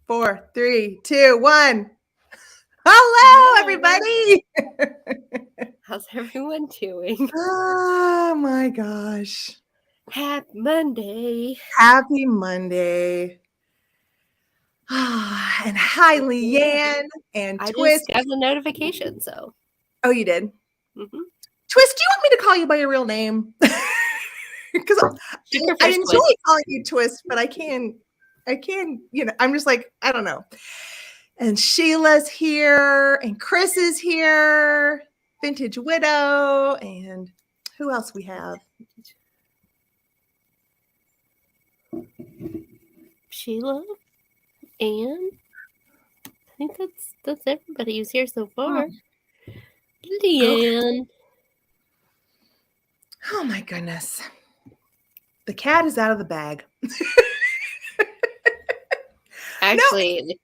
4, 3, 2, 1. Hello, everybody. How's everyone doing? Oh my gosh. Happy Monday. Happy Monday. And hi, Leanne and I Twist. just got the notification, so. Oh, you did? Mm-hmm. Twist, do you want me to call you by your real name? Because I enjoy calling you Twist, but I can, I'm just like, I don't know. And Sheila's here, and Chris is here, Vintage Widow, and who else we have? Sheila, and I think that's everybody who's here so far. Leanne. Oh my goodness. The cat is out of the bag. Actually,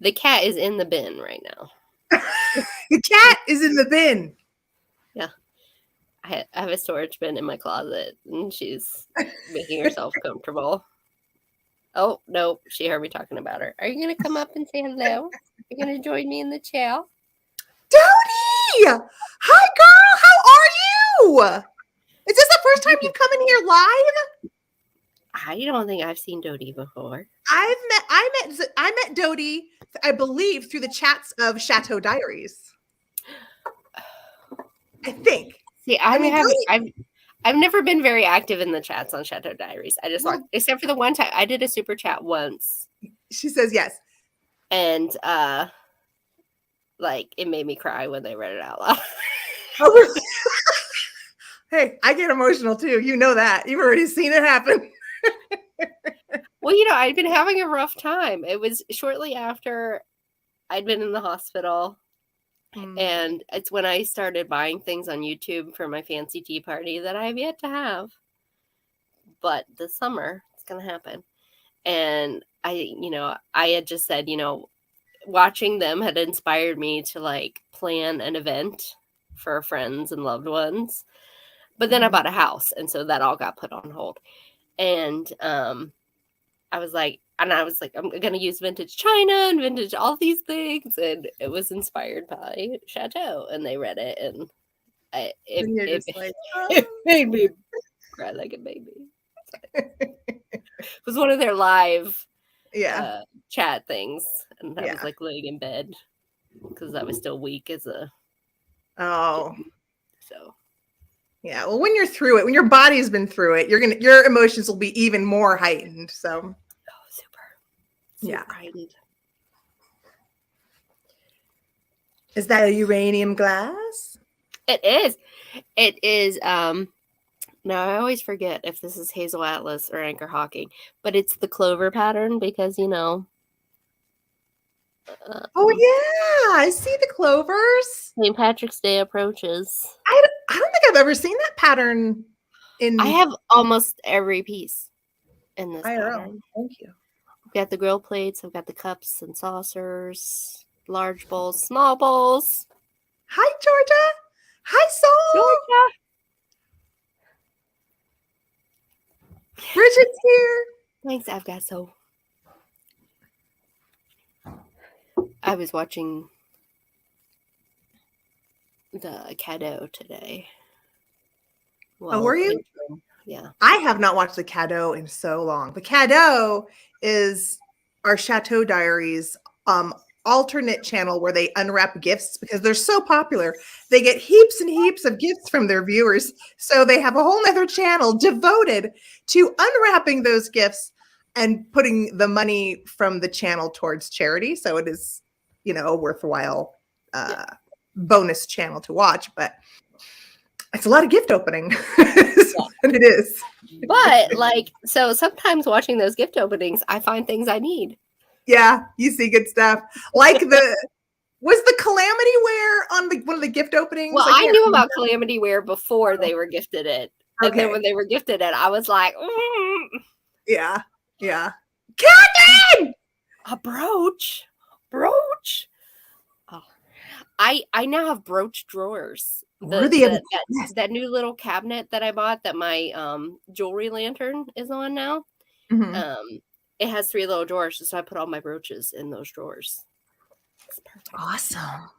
the cat is in the bin right now. The cat is in the bin. Yeah. I have a storage bin in my closet, and she's making herself comfortable. Oh, no, she heard me talking about her. Are you going to come up and say hello? You're going to join me in the chat? Dodie! Hi, girl! How are you? Is this the first time you've come in here live? I don't think I've seen Dodie before. I met Dodie, I believe, through the chats of Chateau Diaries. I think. See, I've never been very active in the chats on Chateau Diaries. I just except for the one time I did a super chat once. She says yes. And like it made me cry when they read it out loud. Oh, really? Hey, I get emotional too. You know that. You've already seen it happen. Well, I'd been having a rough time. It was shortly after I'd been in the hospital. And it's when I started buying things on YouTube for my fancy tea party that I have yet to have. But this summer, it's going to happen. And I had just said, watching them had inspired me to like plan an event for friends and loved ones. But then I bought a house. And so that all got put on hold. And I was like, I'm going to use vintage china and vintage all these things. And it was inspired by Chateau. And they read it. And it made me cry like a baby. It was one of their live chat things. And I was like laying in bed because I was still weak as a... Oh. So... Yeah, well, when you're through it, when your body's been through it, your emotions will be even more heightened. So, super heightened. Is that a uranium glass? It is. It is. Now I always forget if this is Hazel Atlas or Anchor Hawking, but it's the clover pattern because oh yeah, I see the clovers. St. Patrick's Day approaches. I don't think I've ever seen that pattern. I have almost every piece in this pattern. Thank you. I've got the grill plates. I've got the cups and saucers, large bowls, small bowls. Hi, Georgia. Hi, Soul. Georgia. Bridget's here. Thanks, I've got Soul. I was watching the Cadeau today. Well, were you? Yeah. I have not watched the Cadeau in so long. The Cadeau is our Chateau Diaries alternate channel where they unwrap gifts because they're so popular. They get heaps and heaps of gifts from their viewers. So they have a whole nother channel devoted to unwrapping those gifts and putting the money from the channel towards charity. So it is, a worthwhile bonus channel to watch, but it's a lot of gift opening. And it is. But so sometimes watching those gift openings, I find things I need. Yeah, you see good stuff. Like was the Calamity Ware on one of the gift openings? Well, I knew about Calamity Ware before they were gifted it. And then when they were gifted it, I was like, Yeah. Catherine! A brooch. Oh. I now have brooch drawers. That new little cabinet that I bought that my jewelry lantern is on now. Mm-hmm. it has 3 little drawers, so I put all my brooches in those drawers. It's perfect. Awesome.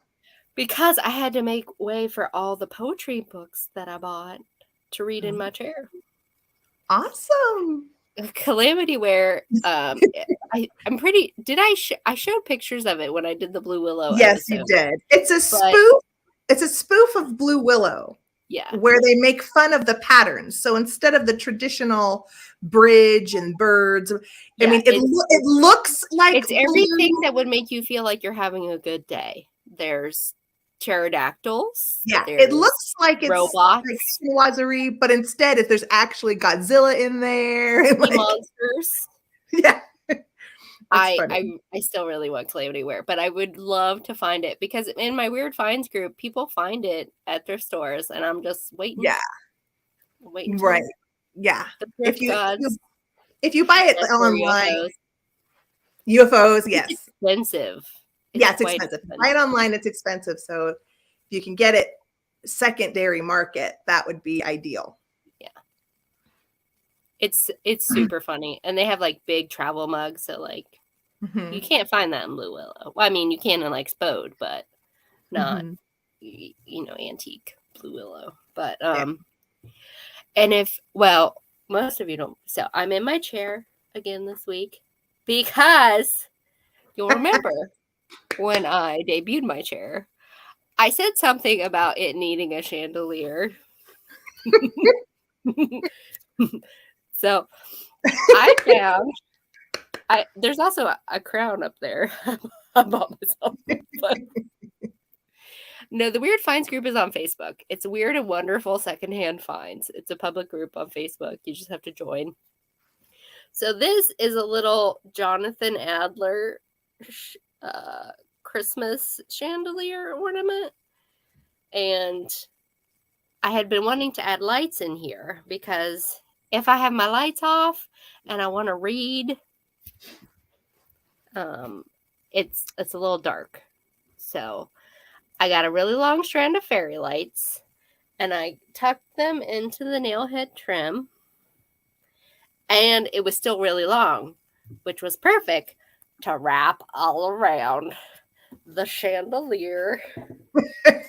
Because I had to make way for all the poetry books that I bought to read in my chair. Awesome. Calamity-ware. I'm pretty. Did I showed pictures of it when I did the Blue Willow? Yes, episode, you did. It's a spoof. It's a spoof of Blue Willow. Yeah. Where they make fun of the patterns. So instead of the traditional bridge and birds, I mean, it looks like it's everything that would make you feel like you're having a good day. There's pterodactyls. Yeah, it looks like it's robots, like but instead, if there's actually Godzilla in there, sea monsters. Yeah, I still really want Calamity-ware, but I would love to find it because in my Weird Finds group, people find it at thrift stores, and I'm just waiting. Yeah, waiting. Right. Yeah. If you buy it online, UFOs, yes, it's expensive. It's expensive. Buy it online, it's expensive. So if you can get it secondary market, that would be ideal. Yeah. It's super funny. And they have like big travel mugs. So like you can't find that in Blue Willow. Well, I mean, you can in like Spode, but not, antique Blue Willow. But, and most of you don't. So I'm in my chair again this week because you'll remember when I debuted my chair, I said something about it needing a chandelier. So I found there's also a crown up there. I bought myself. But no, the Weird Finds group is on Facebook. It's Weird and Wonderful Secondhand Finds. It's a public group on Facebook. You just have to join. So this is a little Jonathan Adler Christmas chandelier ornament. And I had been wanting to add lights in here because if I have my lights off and I want to read, it's a little dark. So I got a really long strand of fairy lights and I tucked them into the nail head trim. And it was still really long, which was perfect to wrap all around the chandelier. Look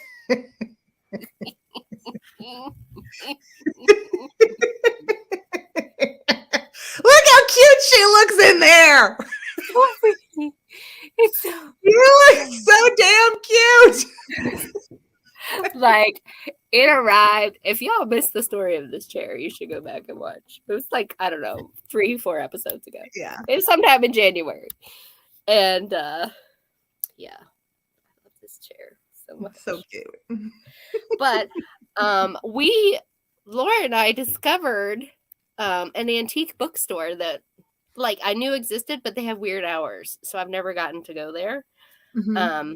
how cute she looks in there. You look so damn cute. Like, it arrived. If y'all missed the story of this chair, you should go back and watch. It was like, I don't know, 3-4 episodes ago. Yeah. It was sometime in January. And yeah. I love this chair so much. So cute. But Laura and I discovered an antique bookstore that like I knew existed, but they have weird hours. So I've never gotten to go there. Mm-hmm.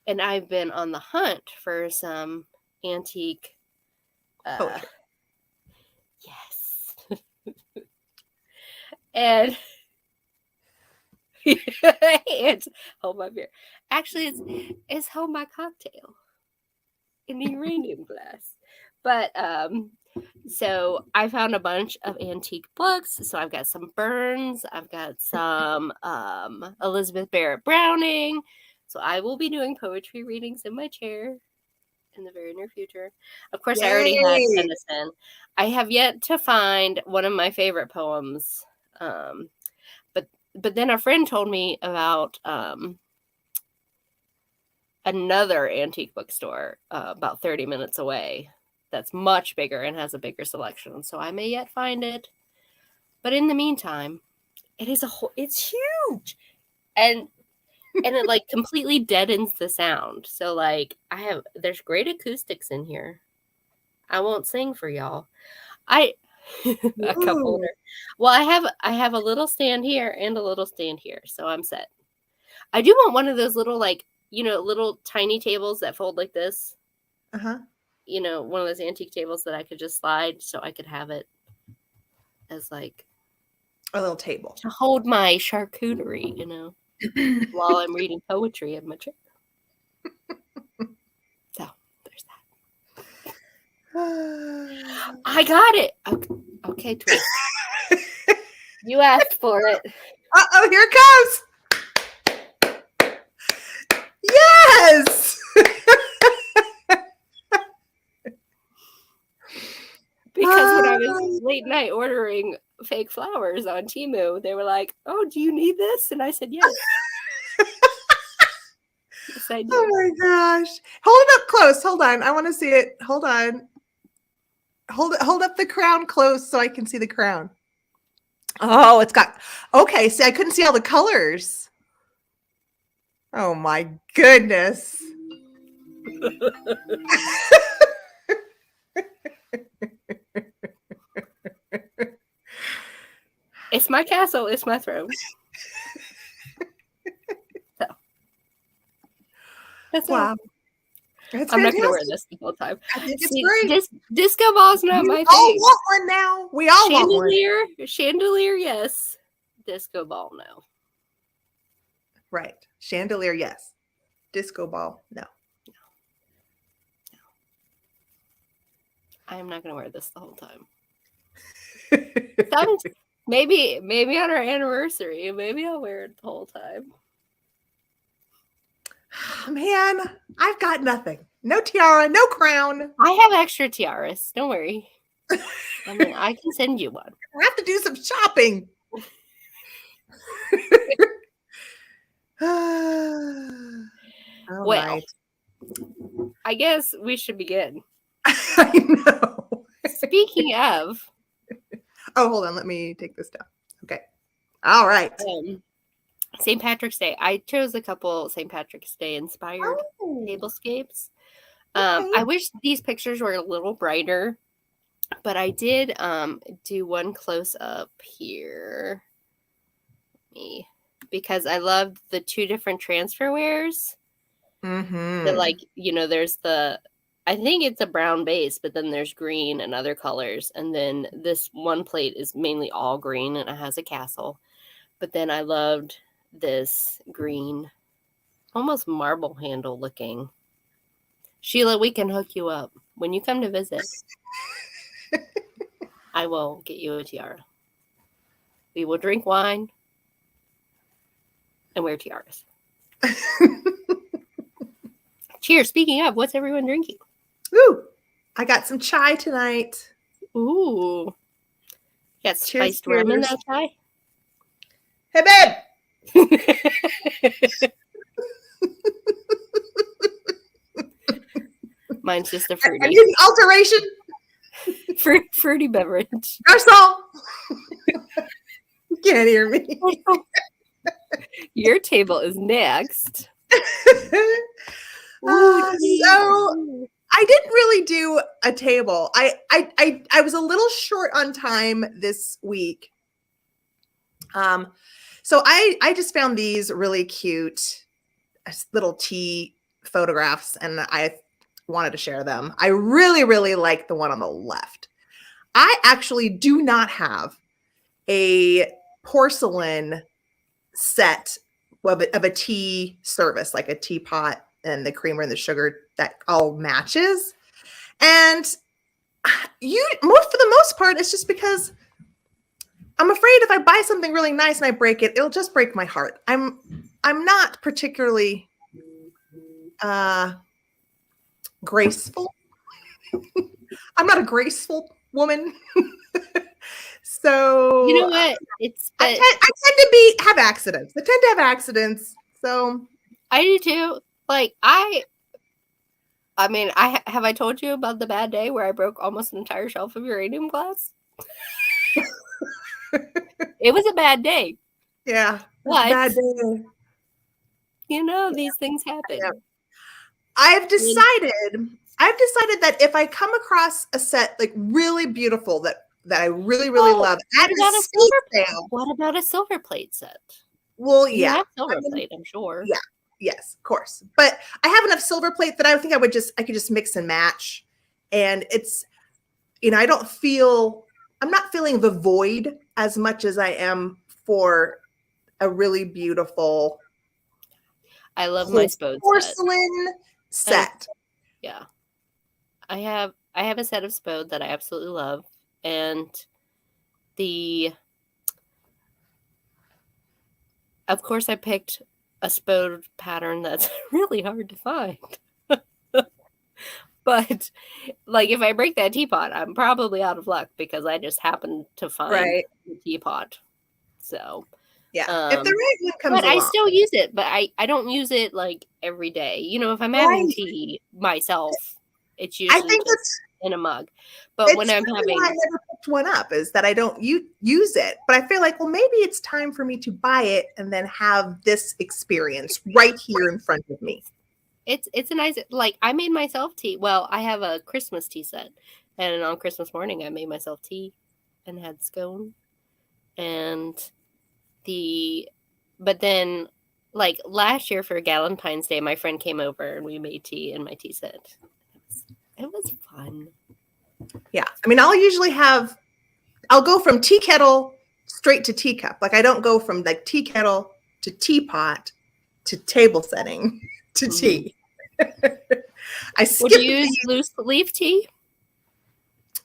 And I've been on the hunt for some antique. Yes. And it's hold my beer. Actually, it's hold my cocktail in the uranium glass. But so I found a bunch of antique books. So I've got some Burns. I've got some Elizabeth Barrett Browning. So I will be doing poetry readings in my chair in the very near future. Of course, I already had Tennyson. I have yet to find one of my favorite poems. But then a friend told me about another antique bookstore about 30 minutes away that's much bigger and has a bigger selection. So I may yet find it. But in the meantime, it's huge. And it like completely deadens the sound. So like there's great acoustics in here. I won't sing for y'all. A cup holder. Well, I have a little stand here and a little stand here, so I'm set. I do want one of those little like, little tiny tables that fold like this. Uh-huh. One of those antique tables that I could just slide so I could have it as like a little table to hold my charcuterie, while I'm reading poetry in my chair. So there's that. I got it. Okay, twist. You asked for it. Uh-oh, here it comes. Yes. Because when I was late night ordering fake flowers on Temu, they were like, "Oh, do you need this?" And I said, "Yes." Yes, I do. Oh my gosh. Hold it up close. Hold on. I want to see it. Hold on. Hold up the crown close so I can see the crown. Oh, it's got, okay. See, I couldn't see all the colors. Oh my goodness. It's my castle. It's my throne. So that's Wow. all. That's I'm not going to wear fantastic. this the whole time. I think it's great. Disco ball's not my We all thing. want one now. We all want one. Chandelier, yes. Disco ball, no. Right. Chandelier, yes. Disco ball, no. I am not going to wear this the whole time. Maybe on our anniversary, maybe I'll wear it the whole time. Man, I've got nothing. No tiara, no crown. I have extra tiaras. Don't worry. I mean, I can send you one. I have to do some shopping. All Well, right. I guess we should begin. I know. Speaking of. Oh, hold on. Let me take this down. Okay. All right. St. Patrick's Day. I chose a couple St. Patrick's Day inspired tablescapes. Okay. I wish these pictures were a little brighter, but I did do one close up here. Because I loved the two different transferwares. Mm-hmm. There's I think it's a brown base, but then there's green and other colors. And then this one plate is mainly all green and it has a castle. But then I loved this green, almost marble handle looking. Sheila, we can hook you up. When you come to visit, I will get you a tiara. We will drink wine and wear tiaras. Cheers. Speaking of, what's everyone drinking? Ooh, I got some chai tonight. Ooh. Got spiced rum in that chai? Hey, babe. Mine's just a fruity. I need an alteration. Fruity beverage. Garcon. You can't hear me. Your table is next. So I didn't really do a table. I was a little short on time this week. So I just found these really cute little tea photographs and I wanted to share them. I really, really like the one on the left. I actually do not have a porcelain set of a tea service, like a teapot and the creamer and the sugar that all matches. And for the most part, it's just because I'm afraid if I buy something really nice and I break it, it'll just break my heart. I'm not particularly graceful. I'm not a graceful woman. So you know what? I tend to have accidents. I tend to have accidents. So I do too. Like I mean, have I told you about the bad day where I broke almost an entire shelf of uranium glass? It was a bad day. Yeah, but bad day. These things happen. Yeah. I've decided that if I come across a set like really beautiful that I really, really love at a silver sale. What about a silver plate set? Well, yeah. You have silver plate, I'm sure. Yeah. Yes, of course. But I have enough silver plate that I think I could just mix and match. And it's, I'm not feeling the void as much as I am for a really beautiful. I love my Spode porcelain set. Yeah. I have a set of Spode that I absolutely love. And the of course, I picked a spode pattern that's really hard to find. But like, if I break that teapot, I'm probably out of luck because I just happened to find the teapot. So yeah, if the right one comes but along. I still use it, but I don't use it like every day. You know, if I'm having tea myself, it's usually just in a mug. But when I'm having, why I never picked one up is that I don't use it. But I feel like, well, maybe it's time for me to buy it and then have this experience right here in front of me. It's a nice, like, I made myself tea. Well, I have a Christmas tea set, and on Christmas morning I made myself tea and had scone. And but then, like, last year for Valentine's Day, my friend came over and we made tea in my tea set. It was fun. Yeah, I mean, I'll go from tea kettle straight to teacup. Like, I don't go from like tea kettle to teapot to table setting to tea. I skip. Would you use loose leaf tea?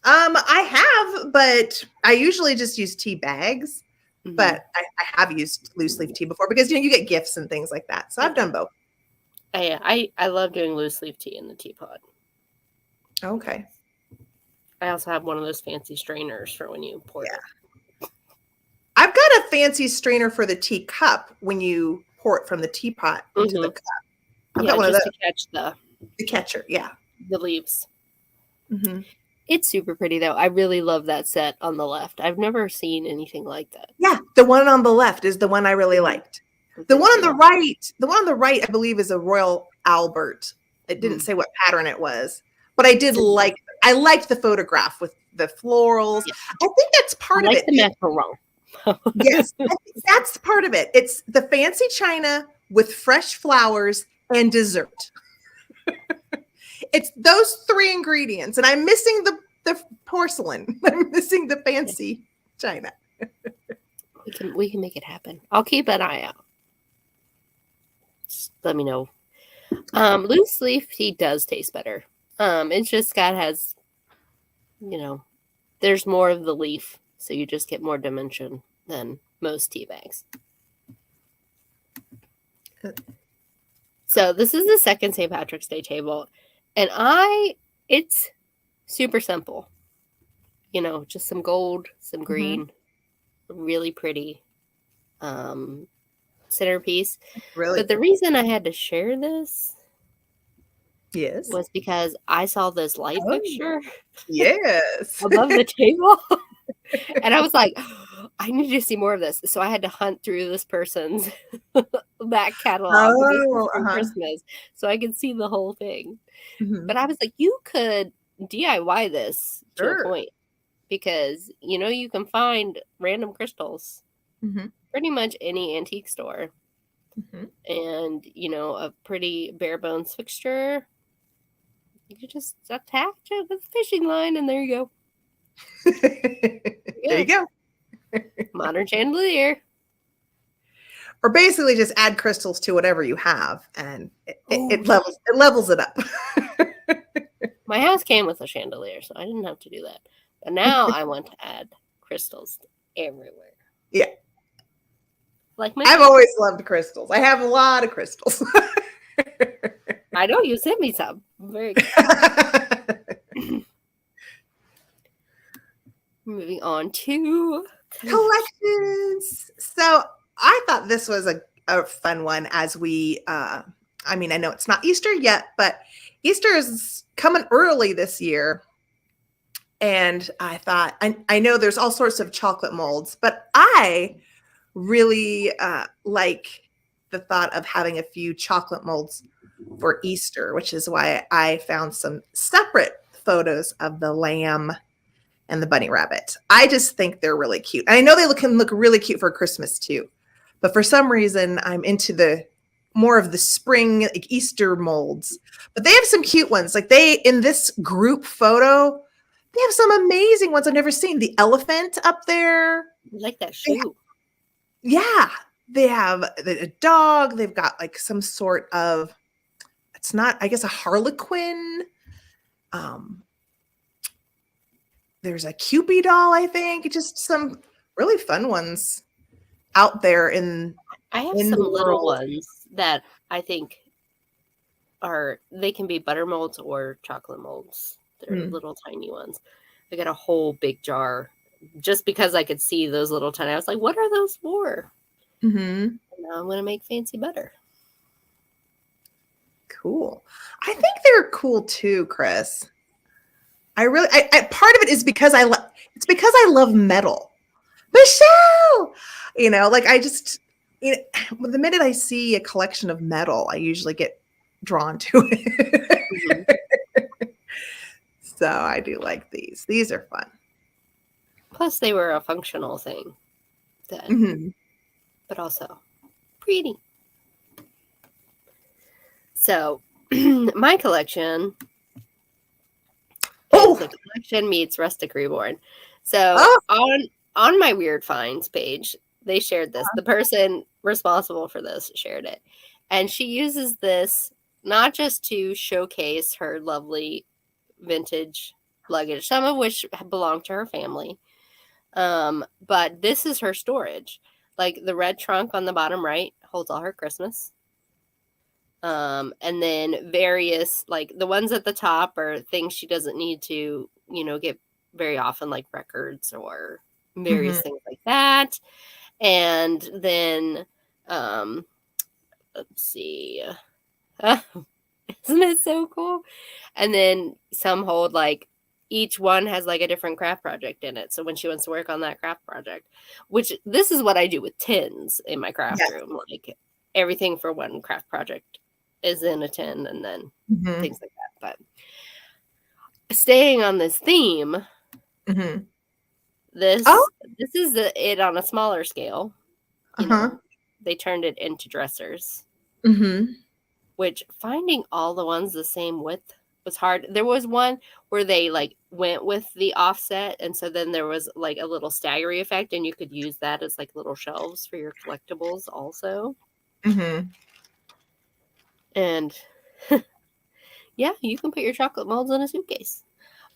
I have, but I usually just use tea bags. Mm-hmm. But I have used loose leaf tea before because, you know, you get gifts and things like that. So I've done both. I love doing loose leaf tea in the teapot. Okay. I also have one of those fancy strainers for when you pour it. I've got a fancy strainer for the teacup when you pour it from the teapot into the cup. I've got one of those. To catch the catcher, the leaves. Mm-hmm. It's super pretty though. I really love that set on the left. I've never seen anything like that. Yeah, the one on the left is the one I really liked. The one on the right, I believe, is a Royal Albert. It didn't say what pattern it was, but I liked the photograph with the florals. Yeah. I think that's part of it. The macaron. Yes, I think that's part of it. It's the fancy china with fresh flowers and dessert. It's those three ingredients, and I'm missing the porcelain. I'm missing the fancy china. We can make it happen. I'll keep an eye out. Just let me know. Loose leaf tea does taste better. It's just has, you know, there's more of the leaf, so you just get more dimension than most tea bags. So this is the second St. Patrick's Day table, and it's super simple. You know, just some gold, some green, really pretty centerpiece. Really? But the reason I had to share this was because I saw this light fixture above the table. And I was like, I need to see more of this. So I had to hunt through this person's back catalog from Christmas so I could see the whole thing. Mm-hmm. But I was like, you could DIY this to a point because, you know, you can find random crystals pretty much any antique store. Mm-hmm. And, you know, a pretty bare bones fixture. You could just attach it with a fishing line and there you go. There you go. Modern chandelier. Or basically just add crystals to whatever you have and it levels it up. My house came with a chandelier, so I didn't have to do that. But now I want to add crystals everywhere. Yeah. Like I've always loved crystals. I have a lot of crystals. I know you sent me some. Very good. Moving on to collections. So I thought this was a fun one as we, I mean, I know it's not Easter yet, but Easter is coming early this year. And I thought, I know there's all sorts of chocolate molds, but I really like the thought of having a few chocolate molds for Easter, which is why I found some separate photos of the lamb and the bunny rabbit. I just think they're really cute. And I know they can look really cute for Christmas too. But for some reason, I'm into the more of the spring like Easter molds. But they have some cute ones. Like in this group photo, they have some amazing ones I've never seen. The elephant up there. I like that shoe. They have a dog. They've got like some sort of, it's not, I guess, a harlequin. There's a Cupid doll, I think. Just some really fun ones out there in I have in some the little world. ones that I think they can be butter molds or chocolate molds. They're little tiny ones. I got a whole big jar just because I could see those little tiny. I was like, what are those for? Mm-hmm. Now I'm going to make fancy butter. Cool. I think they're cool too, Chris. I part of it is because it's because I love metal. Michelle, like I just, the minute I see a collection of metal, I usually get drawn to it. So I do like these. These are fun. Plus, they were a functional thing then, but also pretty. So, my collection is a collection meets Rustic Reborn. So, on my Weird Finds page, they shared this. The person responsible for this shared it. And she uses this not just to showcase her lovely vintage luggage, some of which belong to her family, but this is her storage. Like the red trunk on the bottom right holds all her Christmas. And then various, like the ones at the top are things she doesn't need to, get very often, like records or various things like that. And then, let's see, isn't it so cool? And then some hold like each one has like a different craft project in it. So when she wants to work on that craft project, which this is what I do with tins in my craft room, like everything for one craft project is in a tin and then things like that. But staying on this theme, this is it on a smaller scale. You know, they turned it into dressers. Which finding all the ones the same width was hard. There was one where they like went with the offset, and so then there was like a little staggery effect, and you could use that as like little shelves for your collectibles also. And yeah, you can put your chocolate molds in a suitcase,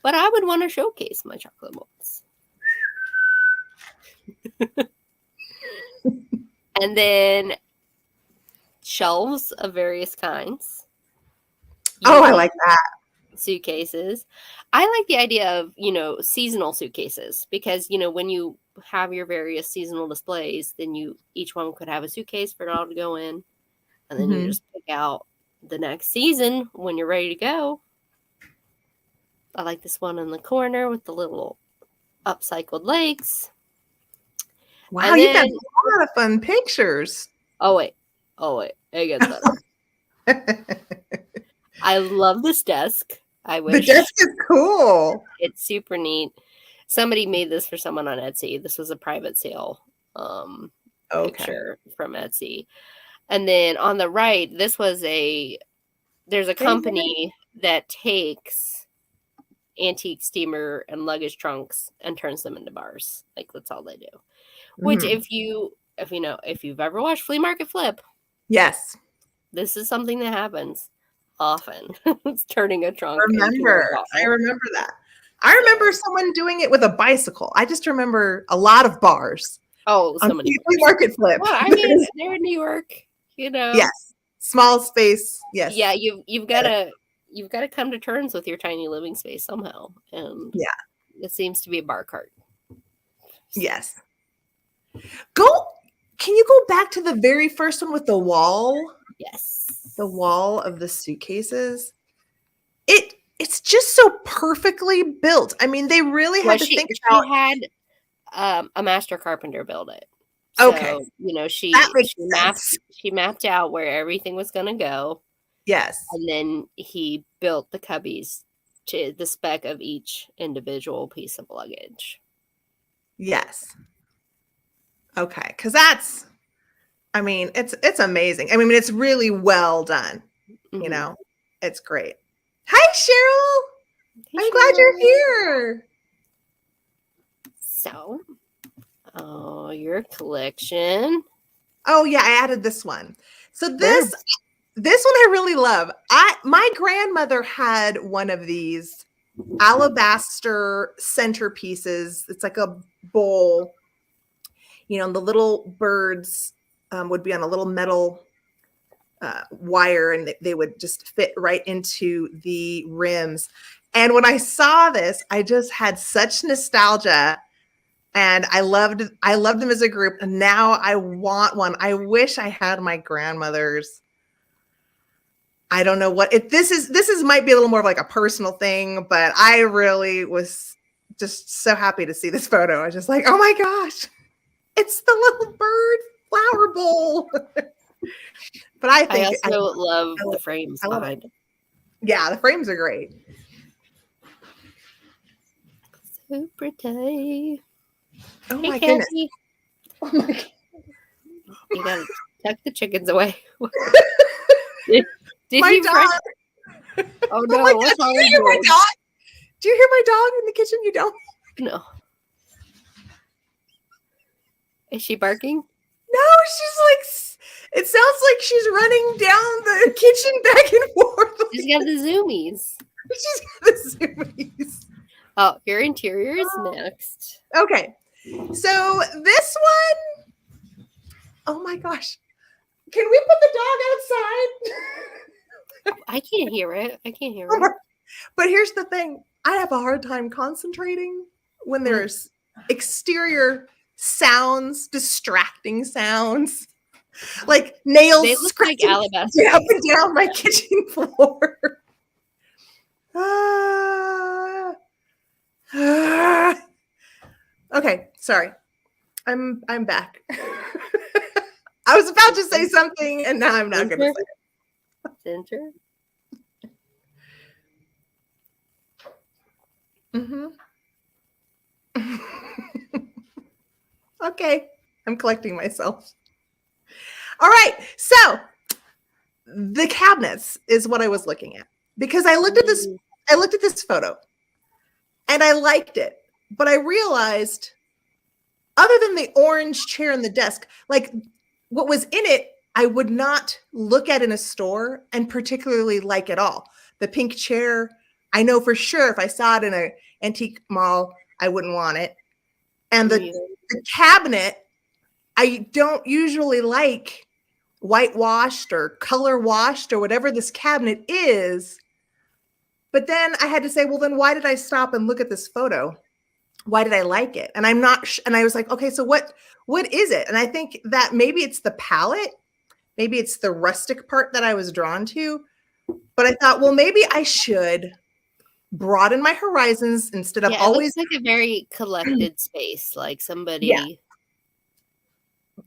but I would want to showcase my chocolate molds. And then shelves of various kinds. I like that. Suitcases. I like the idea of, seasonal suitcases because, when you have your various seasonal displays, then each one could have a suitcase for it all to go in. And then you just pick out the next season when you're ready to go. I like this one in the corner with the little upcycled legs. Wow, you've got a lot of fun pictures. Oh, wait. It gets better. I love this desk. I wish. The desk is cool. It's super neat. Somebody made this for someone on Etsy. This was a private sale picture from Etsy. And then on the right, there's a company that takes antique steamer and luggage trunks and turns them into bars. Like that's all they do. Which if you've ever watched Flea Market Flip, yes, this is something that happens often. It's turning a trunk. I remember that. I remember someone doing it with a bicycle. I just remember a lot of bars. Oh, so many Flea Market Flip. Well, I mean, they're in New York, Yes, small space. Yes. Yeah, you've got to come to terms with your tiny living space somehow, and it seems to be a bar cart. Yes. Can you go back to the very first one with the wall? Yes. The wall of the suitcases. It's just so perfectly built. I mean, they really had to think about. She had a master carpenter build it. So, she mapped out where everything was going to go. Yes. And then he built the cubbies to the spec of each individual piece of luggage. Yes. Okay, because it's amazing. I mean, it's really well done. It's great. Hi, Cheryl. I'm glad you're here. So, your collection. Oh yeah, I added this one. So this one I really love. My grandmother had one of these alabaster centerpieces. It's like a bowl. The little birds would be on a little metal wire, and they would just fit right into the rims. And when I saw this, I just had such nostalgia, and I loved them as a group. And now I want one. I wish I had my grandmother's. I don't know what this is might be a little more of like a personal thing, but I really was just so happy to see this photo. I was just like, oh my gosh, it's the little bird flower bowl. But I think I also love the frames behind it. Yeah, the frames are great. So pretty. Oh hey, my Kathy. goodness. Oh my God. You gotta tuck the chickens away. Did my you dog. Oh no, oh what's God, all do you hear my dog? Do you hear my dog in the kitchen? You don't? No. Is she barking? No, she's like, it sounds like she's running down the kitchen back and forth. She's got the zoomies. She's got the zoomies. Oh, your interior is next. Okay. So this one, oh my gosh. Can we put the dog outside? I can't hear it. But here's the thing. I have a hard time concentrating when there's exterior sounds, distracting sounds, like nails They look like alabaster up and down my kitchen floor. Okay, sorry. I'm back. I was about to say something, and now I'm not going to say it. Center. Okay, I'm collecting myself. All right, so the cabinets is what I was looking at, because I looked at this photo and I liked it, but I realized other than the orange chair and the desk, like what was in it, I would not look at in a store and particularly like at all. The pink chair, I know for sure if I saw it in an antique mall, I wouldn't want it. And the cabinet, I don't usually like whitewashed or color washed or whatever this cabinet is. But then I had to say, well, then why did I stop and look at this photo? Why did I like it? And I'm not, and I was like, okay, so what is it? And I think that maybe it's the palette, maybe it's the rustic part that I was drawn to. But I thought, well, maybe I should broaden my horizons instead of always. It looks like a very collected space, like somebody. Yeah.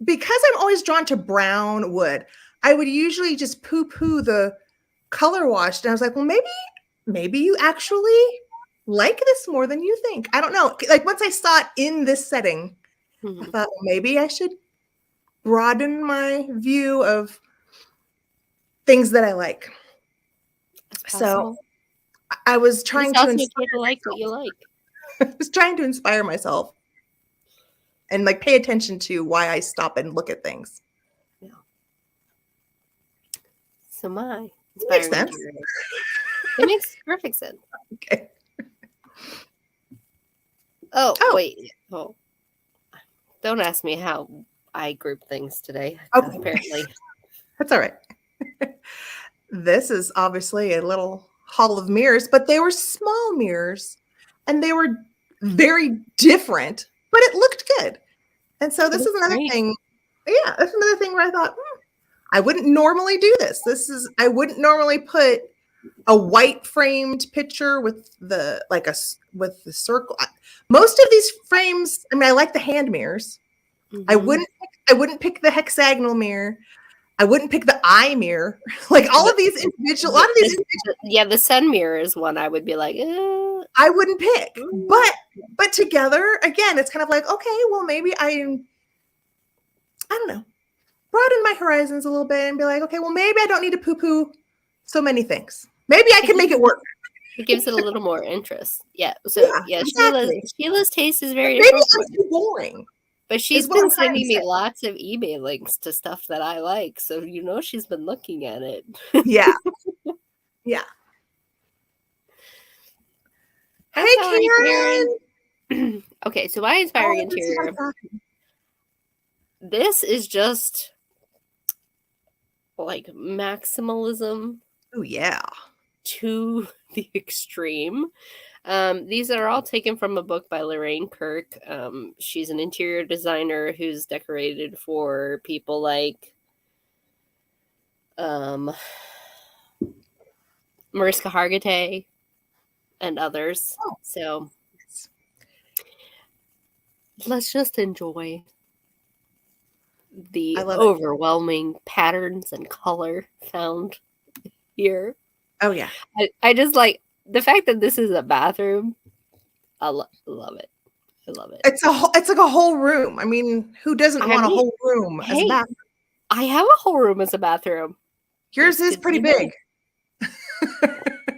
Because I'm always drawn to brown wood, I would usually just poo-poo the color washed. And I was like, well, maybe you actually like this more than you think. I don't know. Like once I saw it in this setting, I thought, well, maybe I should broaden my view of things that I like. So I was trying to inspire like what you like. I was trying to inspire myself and like pay attention to why I stop and look at things. Yeah. So my makes sense. It makes perfect sense. Okay. Oh, wait. Oh. Don't ask me how I group things today. Okay. Apparently. That's all right. This is obviously a little hall of mirrors, but they were small mirrors and they were very different, but it looked good. And so this is another thing. Yeah, that's another thing where I thought, I wouldn't normally do this. I wouldn't normally put a white framed picture with the circle. Most of these frames, I mean, I like the hand mirrors. I wouldn't pick the hexagonal mirror. I wouldn't pick the eye mirror. Like all of these individual, the sun mirror is one I would be like, I wouldn't pick. But together, again, it's kind of like, okay, well, maybe I don't know, broaden my horizons a little bit and be like, okay, well, maybe I don't need to poo-poo so many things. Maybe I can make it work. It gives it a little more interest. Yeah. So exactly. Sheila's taste is very different. Maybe I'm too boring. But she's been sending me lots of eBay links to stuff that I like. So, she's been looking at it. Yeah. Yeah. Hey, Karen. Okay, so my inspiring interior. This is just like maximalism Oh yeah. to the extreme. These are all taken from a book by Lorraine Kirk. She's an interior designer who's decorated for people like Mariska Hargitay and others. Oh. So let's just enjoy the overwhelming patterns and color found here. Oh yeah. I just like the fact that this is a bathroom. I love it. I love it. It's like a whole room. I mean, who doesn't want a whole room as a bathroom? I have a whole room as a bathroom. Yours is pretty big.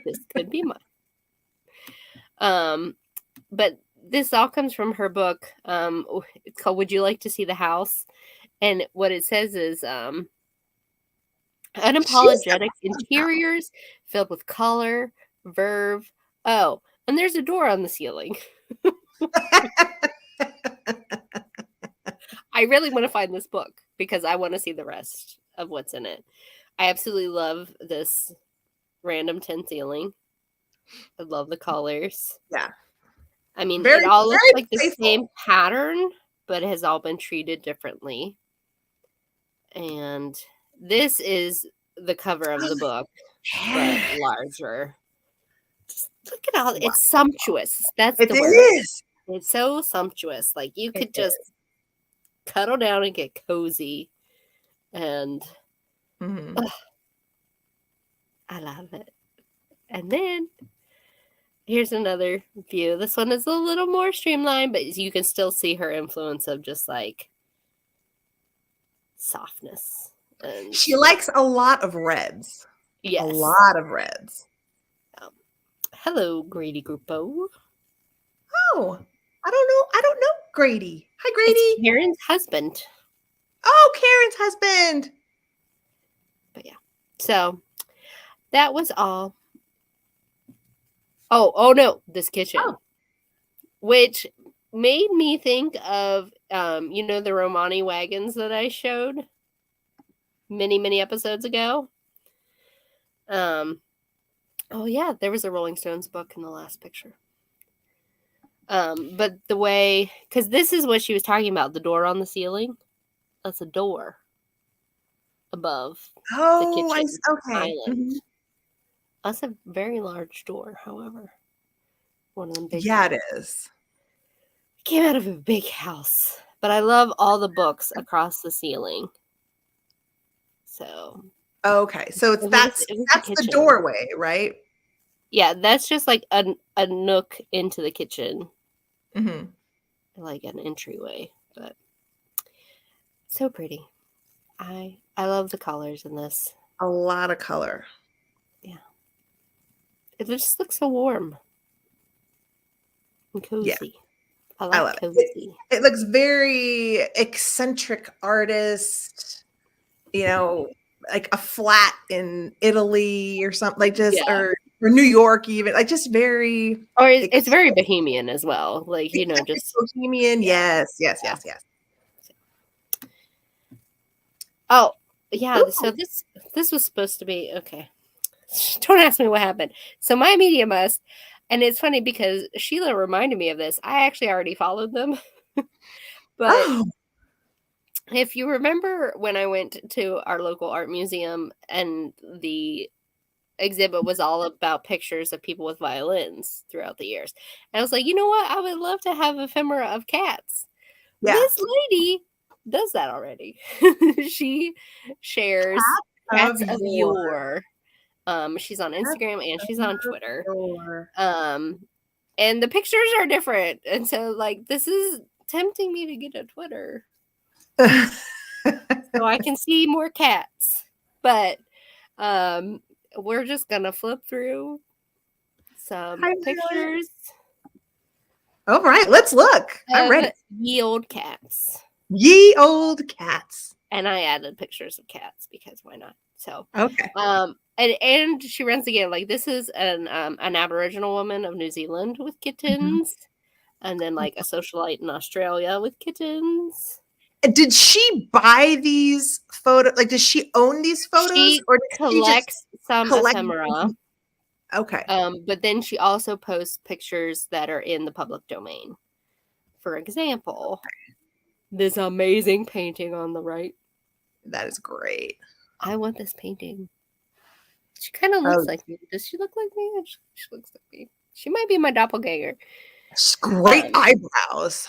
This could be mine. But this all comes from her book. It's called "Would You Like to See the House?" And what it says is unapologetic interiors filled with color, verve. Oh, and there's a door on the ceiling. I really want to find this book because I want to see the rest of what's in it. I absolutely love this random tin ceiling. I love the colors. Yeah. I mean, it all looks like the same pattern, but it has all been treated differently. And this is the cover of the book, but larger. Just look at all. It's sumptuous. That's the word. It is. It's so sumptuous. Like you could just cuddle down and get cozy. And I love it. And then here's another view. This one is a little more streamlined, but you can still see her influence of just like softness. And she likes a lot of reds. Yes. A lot of reds. Hello, Grady Gruppo. Oh, I don't know Grady. Hi, Grady. It's Karen's husband. Oh, Karen's husband. But yeah. So that was all. Oh no, this kitchen. Oh. Which made me think of the Romani wagons that I showed many episodes ago. Oh yeah, there was a Rolling Stones book in the last picture. But the way, because this is what she was talking about, the door on the ceiling. That's a door above the kitchen island. That's a very large door, however. One of them big. Yeah, it is. It came out of a big house, but I love all the books across the ceiling. So. Okay, so that's the doorway, right? Yeah, that's just like a nook into the kitchen. Mm-hmm. Like an entryway, but so pretty. I love the colors in this. A lot of color. Yeah. It just looks so warm and cozy. Yeah. I love cozy. It looks very eccentric artist, like a flat in Italy or something, like just or New York even, like just very. Or it's very bohemian as well, like just bohemian. Yeah. Yes. Oh yeah, ooh. So this was supposed to be okay. Don't ask me what happened. So my media must, and it's funny because Sheila reminded me of this. I actually already followed them, but. If you remember when I went to our local art museum and the exhibit was all about pictures of people with violins throughout the years. And I was like, you know what? I would love to have ephemera of cats. Yeah. This lady does that already. She shares Cats of Yore. She's on Instagram and she's on Twitter. And the pictures are different. And so like this is tempting me to get a Twitter. So I can see more cats, but we're just gonna flip through some pictures. All right, let's look. I'm ready. Ye old cats. Ye old cats. And I added pictures of cats because why not? So okay. And she runs again. Like this is an Aboriginal woman of New Zealand with kittens, and then like a socialite in Australia with kittens. Did she buy these photos? Like, does she own these photos, She or does she just collects some collect? ephemera. Okay. But then she also posts pictures that are in the public domain. For example, this amazing painting on the right. That is great. I want this painting. She kind of looks like me. Does she look like me? She looks like me. She might be my doppelganger. Great eyebrows.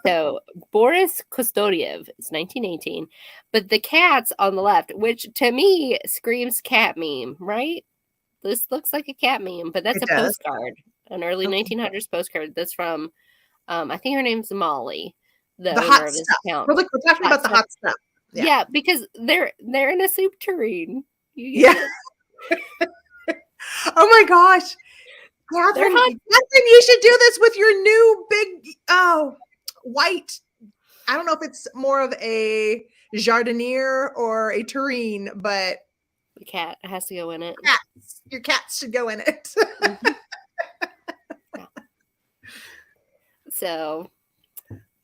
So Boris Kostodiev is 1918, but the cat's on the left, which to me screams cat meme, right? This looks like a cat meme, but that's It a does. postcard, an early 1900s postcard. That's from, I think her name's Molly, the owner hot of this stuff. account. We're talking about the hot stuff. Yeah, because they're in a soup tureen. Yeah. Oh my gosh. Catherine, you should do this with your new big white. I don't know if it's more of a jardiniere or a tureen, but the cat has to go in it. Your cats should go in it. Mm-hmm. Yeah. So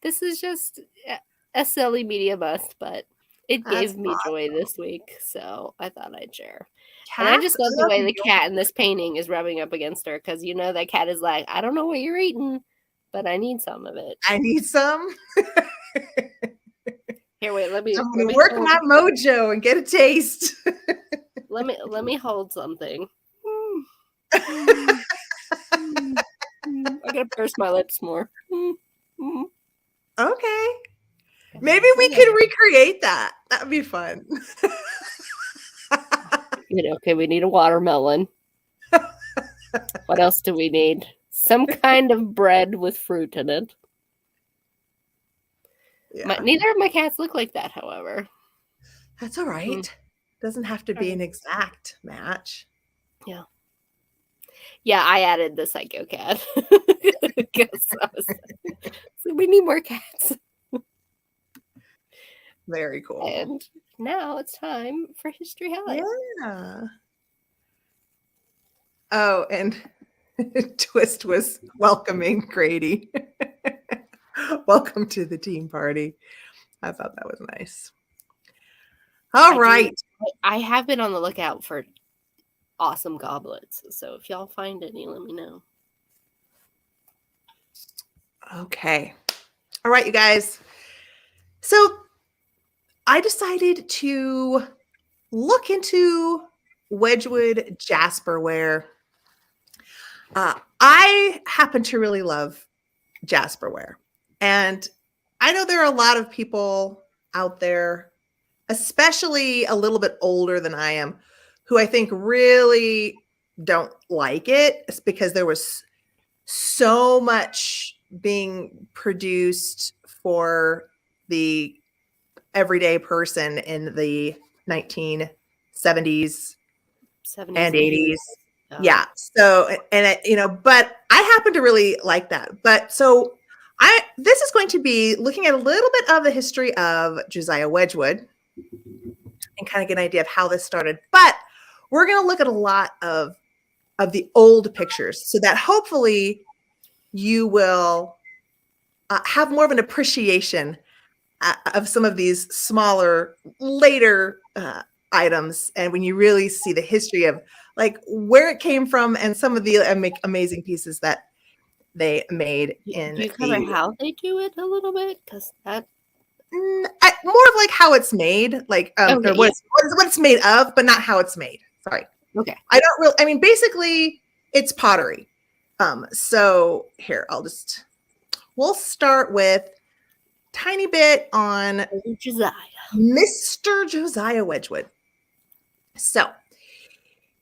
this is just a silly media bust, but it gave me joy this week, so I thought I'd share. And I just love the way the cat in this painting is rubbing up against her, because you know that cat is like, I don't know what you're eating, but I need some of it. I need some. Here, wait, let me work my mojo and get a taste. let me hold something. I gotta purse my lips more. Okay. Maybe we could recreate that. That would be fun. Okay, we need a watermelon. What else do we need? Some kind of bread with fruit in it. Yeah. Neither of my cats look like that, however. That's all right. Doesn't have to be an exact match. Yeah. Yeah, I added the psycho cat. So we need more cats. Very cool. And now it's time for History Highlights. Yeah. Oh, and Twist was welcoming Grady. Welcome to the team party. I thought that was nice. All right. I have been on the lookout for awesome goblets. So if y'all find any, let me know. Okay. All right, you guys. So I decided to look into Wedgwood Jasperware. I happen to really love Jasperware. And I know there are a lot of people out there, especially a little bit older than I am, who I think really don't like it. It's because there was so much being produced for the everyday person in the 1970s and 80s. Yeah. So, and but I happen to really like that. But so this is going to be looking at a little bit of the history of Josiah Wedgwood and kind of get an idea of how this started. But we're going to look at a lot of the old pictures so that hopefully you will have more of an appreciation of some of these smaller, later items. And when you really see the history of like where it came from and some of the amazing pieces that they made in. Do you cover how they do it a little bit? Because that more of like how it's made, like or what it's made of, but not how it's made. Sorry. Okay. I mean, basically, it's pottery. So here, we'll start with tiny bit on Mr. Josiah Wedgwood. So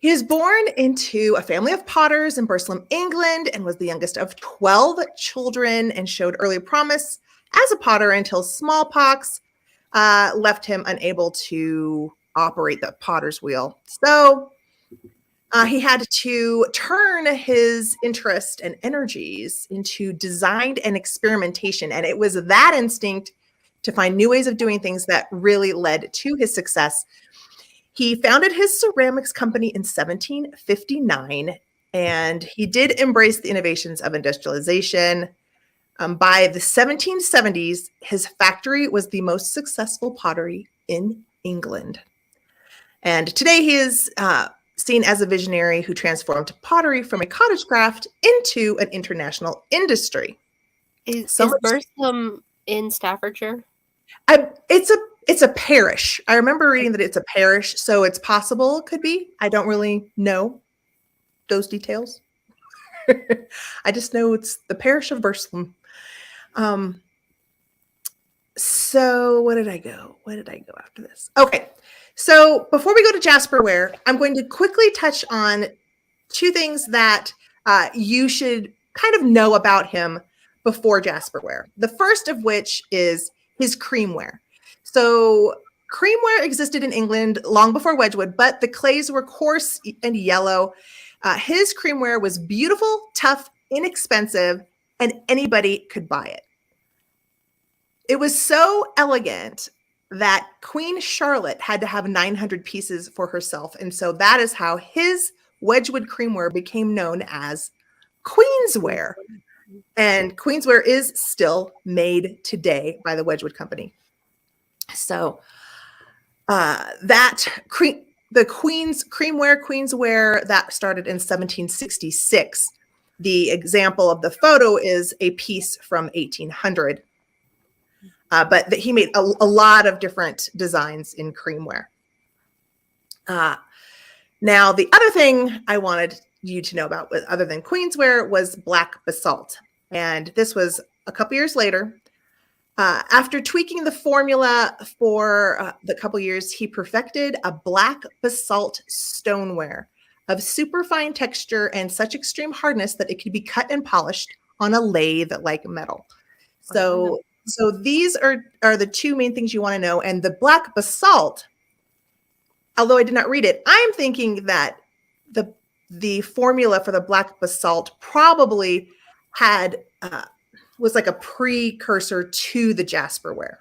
he was born into a family of potters in Burslem, England, and was the youngest of 12 children and showed early promise as a potter until smallpox left him unable to operate the potter's wheel. So he had to turn his interest and energies into design and experimentation. And it was that instinct to find new ways of doing things that really led to his success. He founded his ceramics company in 1759, and he did embrace the innovations of industrialization. By the 1770s, his factory was the most successful pottery in England. And today he is seen as a visionary who transformed pottery from a cottage craft into an international industry. Is Burslem in Staffordshire? It's a parish. I remember reading that it's a parish, so it's possible it could be. I don't really know those details. I just know it's the parish of Burslem. So where did I go after this? Okay. So before we go to Jasperware, I'm going to quickly touch on two things that you should kind of know about him before Jasperware. The first of which is his creamware. So creamware existed in England long before Wedgwood, but the clays were coarse and yellow. His creamware was beautiful, tough, inexpensive, and anybody could buy it. It was so elegant that Queen Charlotte had to have 900 pieces for herself. And so that is how his Wedgwood creamware became known as Queensware. And Queensware is still made today by the Wedgwood Company. So the Queen's creamware, Queensware, that started in 1766. The example of the photo is a piece from 1800. But he made a lot of different designs in creamware. Now, the other thing I wanted you to know about, other than Queensware, was black basalt. And this was a couple years later. After tweaking the formula for the couple years, he perfected a black basalt stoneware of super fine texture and such extreme hardness that it could be cut and polished on a lathe like metal. So these are the two main things you want to know. And the black basalt, although I did not read it, I'm thinking that the formula for the black basalt probably was like a precursor to the Jasperware.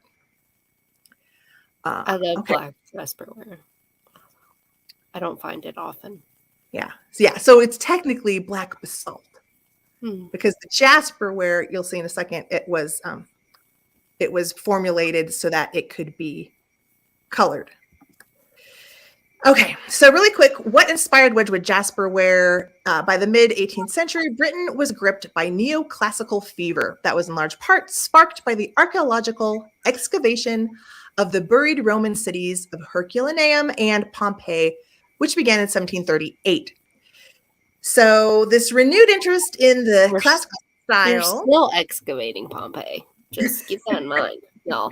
I love black Jasperware. I don't find it often. Yeah. So it's technically black basalt because the Jasperware, you'll see in a second, it was formulated so that it could be colored. Okay, so really quick, what inspired Wedgwood Jasperware? By the mid-18th century, Britain was gripped by neoclassical fever that was in large part sparked by the archaeological excavation of the buried Roman cities of Herculaneum and Pompeii, which began in 1738. So this renewed interest in the classical style. They're still excavating Pompeii. Just keep that in mind. No,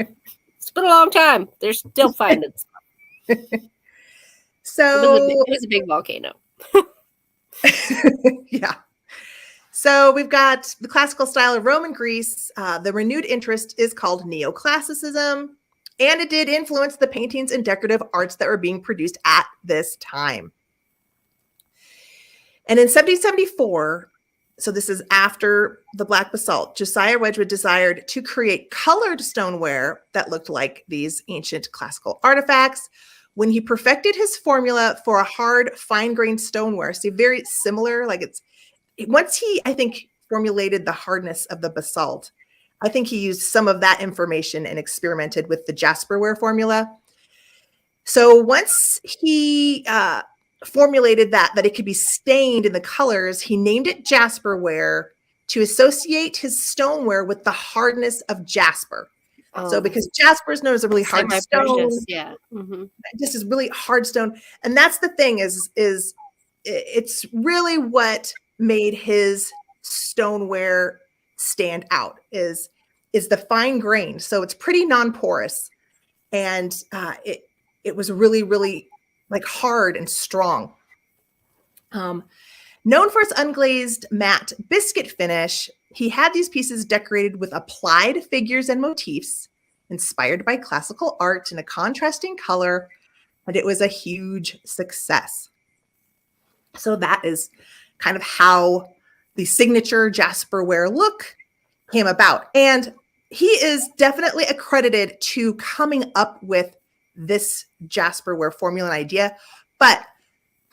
it's been a long time. They're still finding stuff. So it was a big volcano. Yeah. So we've got the classical style of Rome and Greece. The renewed interest is called neoclassicism, and it did influence the paintings and decorative arts that were being produced at this time. And in 1774, so this is after the black basalt, Josiah Wedgwood desired to create colored stoneware that looked like these ancient classical artifacts. When he perfected his formula for a hard, fine-grained stoneware, so very similar, once he, I think, formulated the hardness of the basalt, I think he used some of that information and experimented with the Jasperware formula. So once he formulated that it could be stained in the colors, he named it Jasperware to associate his stoneware with the hardness of jasper. So because jasper is known as a really hard stone, this is really hard stone. And that's the thing is it's really what made his stoneware stand out is the fine grain. So it's pretty non-porous, and it was really, really like hard and strong. Known for its unglazed matte biscuit finish, he had these pieces decorated with applied figures and motifs inspired by classical art in a contrasting color, and it was a huge success. So that is kind of how the signature Jasperware look came about. And he is definitely accredited to coming up with this Jasperware formula and idea. But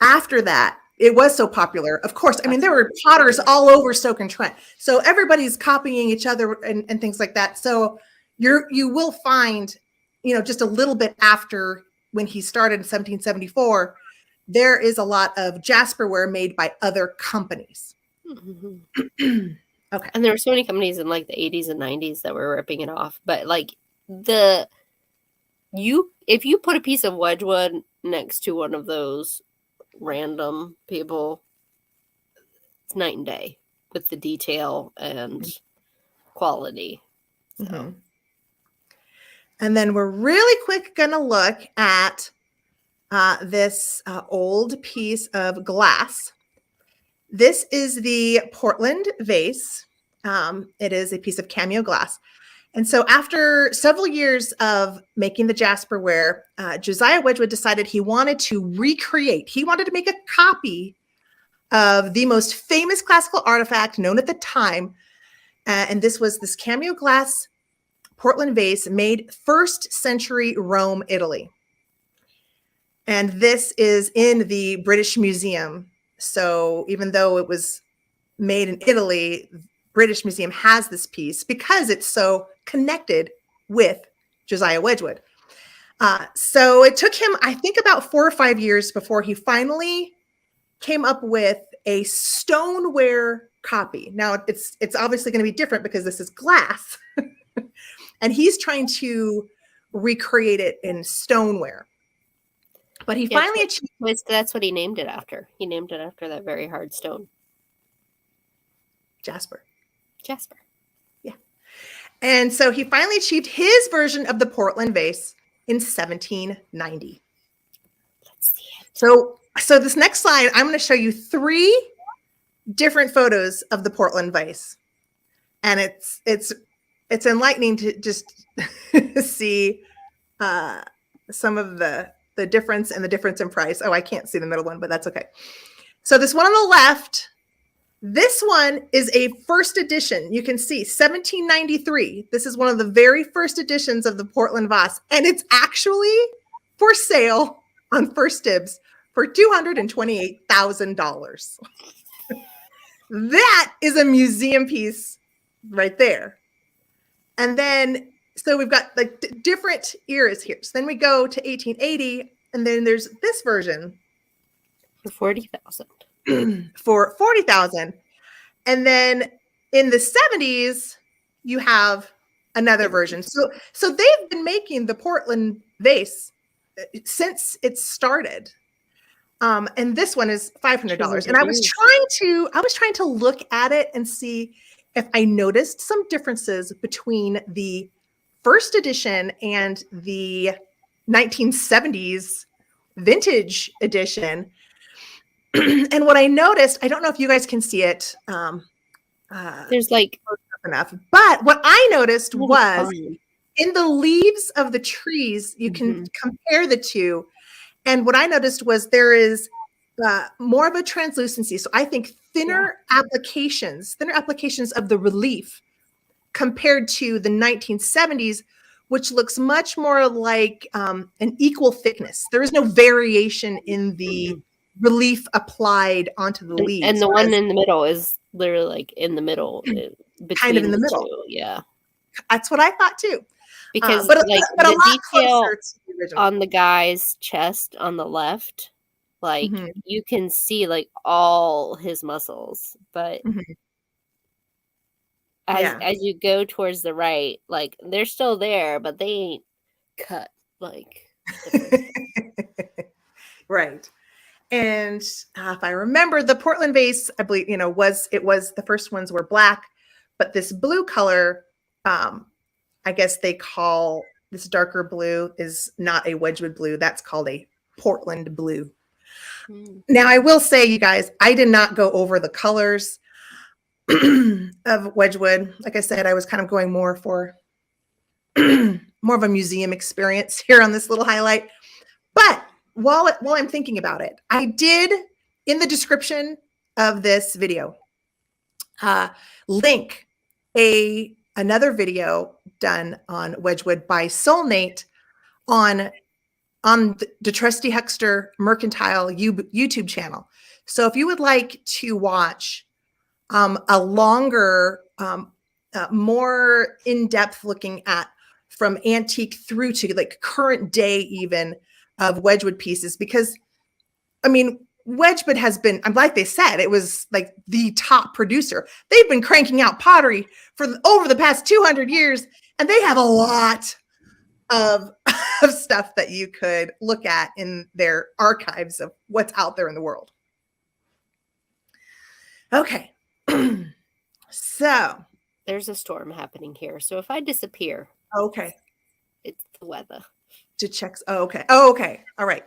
after that, it was so popular. Of course, I mean, there were potters all over Stoke-on-Trent. So everybody's copying each other and things like that. So you will find, you know, just a little bit after when he started in 1774, there is a lot of jasperware made by other companies. Okay. And there were so many companies in like the 80s and 90s that were ripping it off. But like if you put a piece of Wedgwood next to one of those random people, it's night and day with the detail and quality. So. Mm-hmm. And then we're really quick going to look at this old piece of glass. This is the Portland vase. It is a piece of cameo glass. And so after several years of making the jasperware, Josiah Wedgwood decided he wanted to recreate. He wanted to make a copy of the most famous classical artifact known at the time. And this was this cameo glass Portland vase made 1st century Rome, Italy. And this is in the British Museum. So even though it was made in Italy, British Museum has this piece because it's so connected with Josiah Wedgwood. So it took him, I think, about 4 or 5 years before he finally came up with a stoneware copy. Now it's obviously going to be different because this is glass, and he's trying to recreate it in stoneware. But he finally achieved. That's what he named it after. He named it after that very hard stone. Jasper. Yeah. And so he finally achieved his version of the Portland vase in 1790. Let's see it. So this next slide, I'm going to show you 3 different photos of the Portland vase. And it's enlightening to just see some of the difference and the difference in price. Oh, I can't see the middle one, but that's okay. So this one on the left, this one is a first edition. You can see 1793. This is one of the very first editions of the Portland vase, and it's actually for sale on First Dibs for $228,000. That is a museum piece right there. And then, so we've got like different eras here. So then we go to 1880, and then there's this version for 40,000. For 40,000. And then in the 70s, you have another version. So they've been making the Portland vase since it started. And this one is $500. And I was trying to look at it and see if I noticed some differences between the first edition and the 1970s vintage edition. And what I noticed, I don't know if you guys can see it. There's like enough, but what I noticed was in the leaves of the trees, you can compare the two. And what I noticed was there is more of a translucency. So I think thinner applications of the relief compared to the 1970s, which looks much more like an equal thickness. There is no variation in the relief applied onto the leaves. And the one in the middle is literally like in the middle. Kind of in the middle. Two. Yeah. That's what I thought too. Because but like a lot the detail the on the guy's chest on the left, like you can see like all his muscles, but as you go towards the right, like they're still there, but they ain't cut like right. And if I remember, the Portland vase, I believe, was the first ones were black, but this blue color, I guess they call this darker blue is not a Wedgwood blue. That's called a Portland blue. Now, I will say, you guys, I did not go over the colors of Wedgwood. Like I said, I was kind of going more for more of a museum experience here on this little highlight. But while I'm thinking about it, I did, in the description of this video, link another video done on Wedgwood by Soulnate on the Trusty Huckster Mercantile YouTube channel. So if you would like to watch a longer, more in-depth looking at from antique through to like current day even of Wedgwood pieces, because I mean, Wedgwood has been, like they said, it was like the top producer. They've been cranking out pottery for over the past 200 years, and they have a lot of, of stuff that you could look at in their archives of what's out there in the world. Okay. So there's a storm happening here. So if I disappear, okay, it's the weather. To check. Oh, okay. Oh, okay. All right.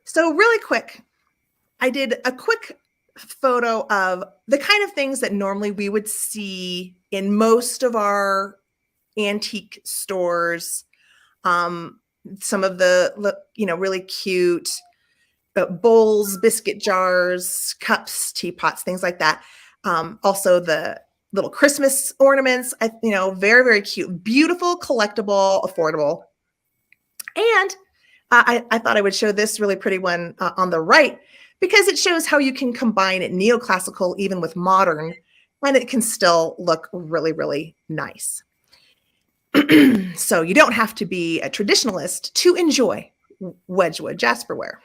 So really quick, I did a quick photo of the kind of things that normally we would see in most of our antique stores. Some of the, really cute bowls, biscuit jars, cups, teapots, things like that. Also the little Christmas ornaments, very, very cute, beautiful, collectible, affordable. And I thought I would show this really pretty one on the right, because it shows how you can combine neoclassical even with modern, and it can still look really, really nice. So you don't have to be a traditionalist to enjoy Wedgwood Jasperware,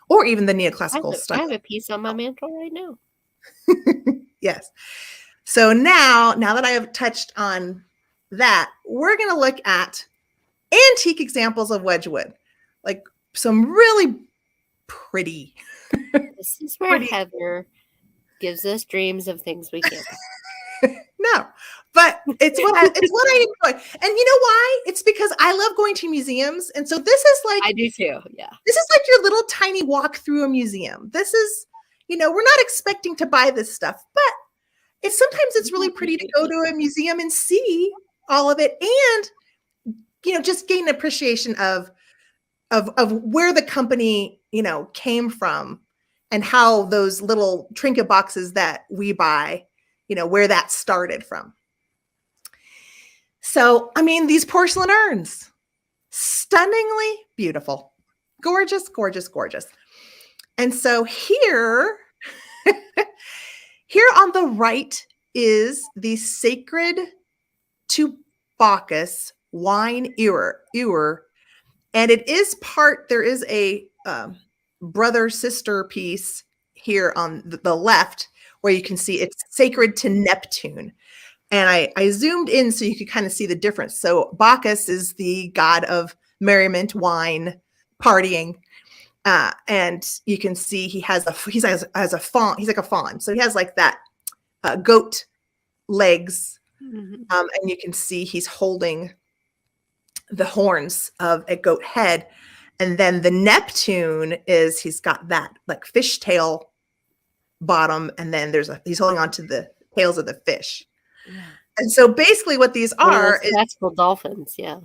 or even the neoclassical style. I have a piece on my mantle right now. Yes. So now that I have touched on that, we're going to look at antique examples of Wedgwood, like some really pretty. This is where Heather gives us dreams of things we can't. No, but it's what I enjoy. And you know why? It's because I love going to museums. And so this is like, I do too. Yeah. This is like your little tiny walk through a museum. This is, we're not expecting to buy this stuff, but sometimes it's really pretty to go to a museum and see all of it, and, just gain an appreciation of where the company, came from, and how those little trinket boxes that we buy, where that started from. So, these porcelain urns, stunningly beautiful, gorgeous, gorgeous, gorgeous. And so here on the right is the Sacred to Bacchus wine ewer. And it is there is a brother-sister piece here on the left, where you can see it's sacred to Neptune. And I zoomed in so you could kind of see the difference. So Bacchus is the god of merriment, wine, partying. And you can see he's a fawn. He's like a fawn. So he has like that goat legs. Mm-hmm. And you can see he's holding the horns of a goat head. And then the Neptune he's got that like fishtail bottom, and then he's holding on to the tails of the fish. Yeah. And so basically what these are is classical dolphins. Yeah.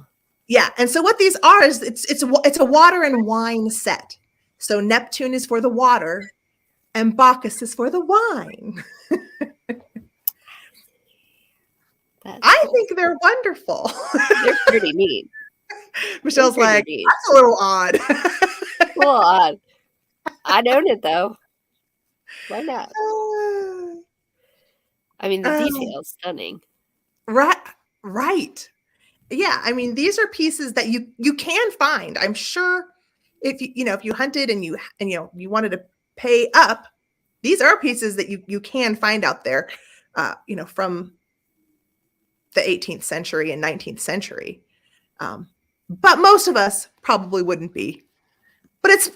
Yeah. And so what these are is it's a water and wine set. So Neptune is for the water and Bacchus is for the wine. I think they're wonderful. They're pretty neat. Michelle's like, neat. That's a little odd. A little odd. I own it though. Why not? The detail's stunning. Right. Yeah. These are pieces that you can find. I'm sure if you hunted and you wanted to pay up, these are pieces that you can find out there, from the 18th century and 19th century. But most of us probably wouldn't be. But it's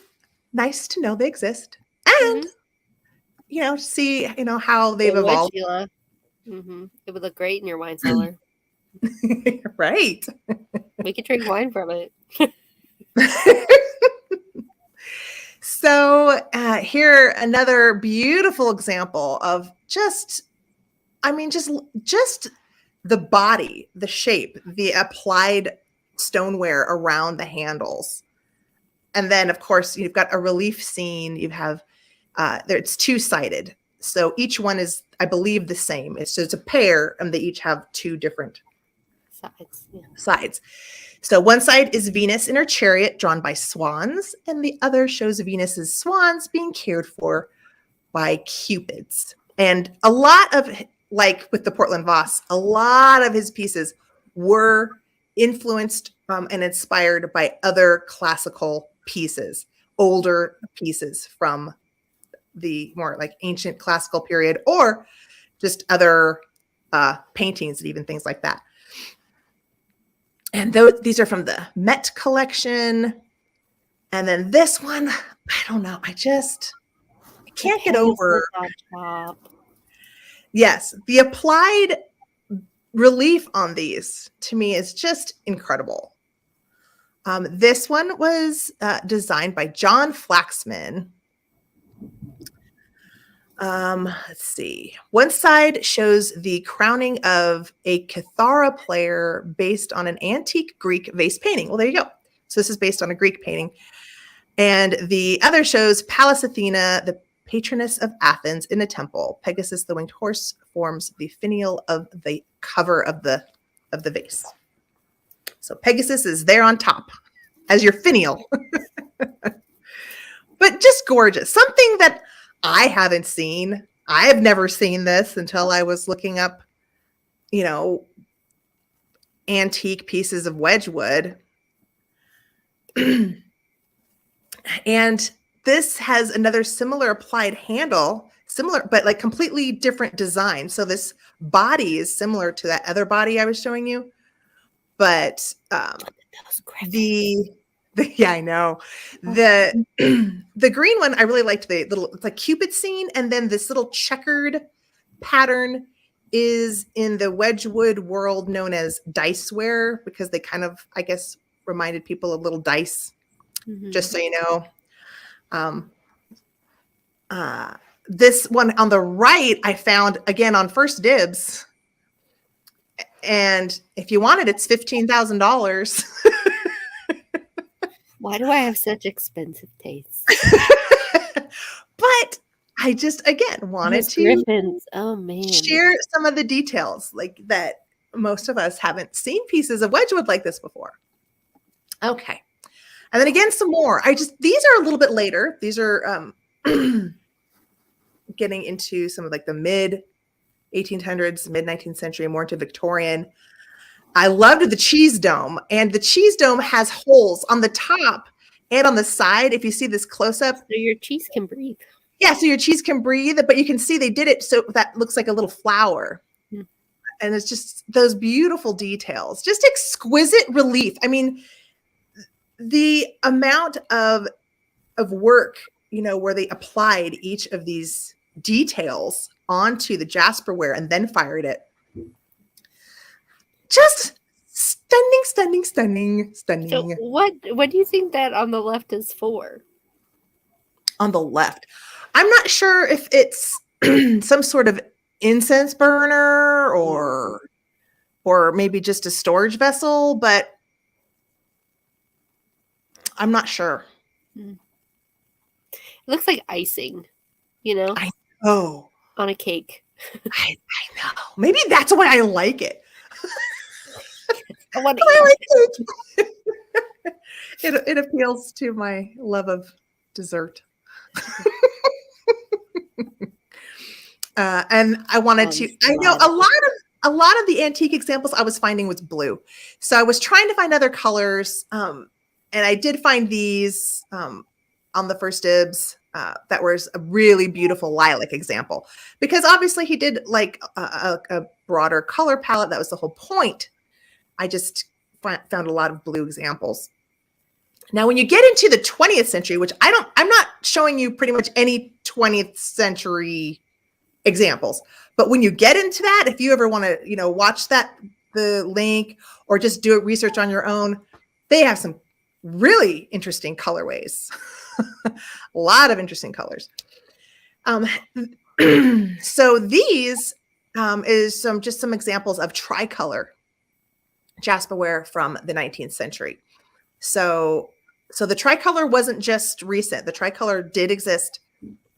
nice to know they exist, and see how they've evolved. Mm-hmm. It would look great in your wine cellar. Right. We could drink wine from it. So here, another beautiful example of just the body, the shape, the applied stoneware around the handles. And then, of course, you've got a relief scene. You have, it's two-sided. So each one is, I believe, the same. It's a pair, and they each have two different Sides. Yeah. Sides. So one side is Venus in her chariot drawn by swans, and the other shows Venus's swans being cared for by cupids. And a lot of, like with the Portland Vase, a lot of his pieces were influenced and inspired by other classical pieces, older pieces from the more like ancient classical period, or just other paintings and even things like that. And these are from the Met collection. And then this one, I don't know. I can't get over. On top. Yes, the applied relief on these to me is just incredible. This one was designed by John Flaxman. Let's see. One side shows the crowning of a Kithara player based on an antique Greek vase painting. Well, there you go. So this is based on a Greek painting. And the other shows Pallas Athena, the patroness of Athens, in a temple. Pegasus, the winged horse, forms the finial of the cover of the vase. So Pegasus is there on top as your finial. But just gorgeous. Something that I haven't seen. I have never seen this until I was looking up, antique pieces of Wedgwood. And this has another similar applied handle, similar, but like completely different design. So this body is similar to that other body I was showing you. But yeah, I know. The green one, I really liked the little, it's like Cupid scene. And then this little checkered pattern is in the Wedgwood world known as diceware, because they kind of, I guess, reminded people of little dice, just so you know. This one on the right, I found again on First Dibs. And if you want it, it's $15,000. Why do I have such expensive tastes? But I just, again, wanted to share some of the details, like that most of us haven't seen pieces of Wedgwood like this before. Okay. And then again, some more. These are a little bit later. These are getting into some of like the mid 1800s, mid 19th century, more into Victorian. I loved the cheese dome, and the cheese dome has holes on the top and on the side. If you see this close up, so your cheese can breathe. Yeah, so your cheese can breathe, but you can see they did it so that looks like a little flower. And it's just those beautiful details, just exquisite relief. I mean, the amount of work, where they applied each of these details onto the jasperware and then fired it. Just stunning. So what do you think that on the left is for? On the left, I'm not sure if it's some sort of incense burner or maybe just a storage vessel, but I'm not sure. It looks like icing, I know. On a cake. I know. Maybe that's why I like it. I like it. It appeals to my love of dessert. And I wanted to. I know a lot of the antique examples I was finding was blue, so I was trying to find other colors. And I did find these on the First Dibs. That was a really beautiful lilac example, because obviously he did like a broader color palette. That was the whole point. I just found a lot of blue examples. Now, when you get into the 20th century, which I'm not showing you pretty much any 20th century examples, but when you get into that, if you ever want to, watch the link or just do a research on your own, they have some really interesting colorways. A lot of interesting colors. So these is some examples of tricolor jasperware from the 19th century. So the tricolor wasn't just recent. The tricolor did exist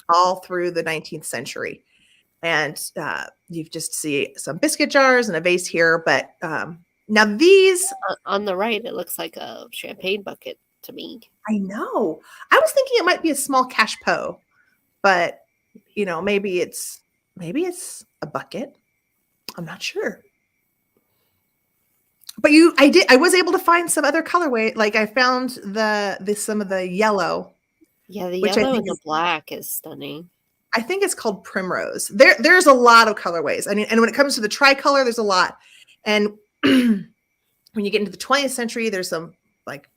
all through the 19th century. And you just see some biscuit jars and a vase here, but Now these, On the right, it looks like a champagne bucket to me. I know. I was thinking it might be a small cache pot, but maybe it's a bucket. I'm not sure. But I was able to find some other colorway. Like I found some of the yellow. Yeah, the which yellow and the black is stunning. I think it's called Primrose. There's a lot of colorways. I mean, and when it comes to the tricolor, there's a lot. And when you get into the 20th century, there's some like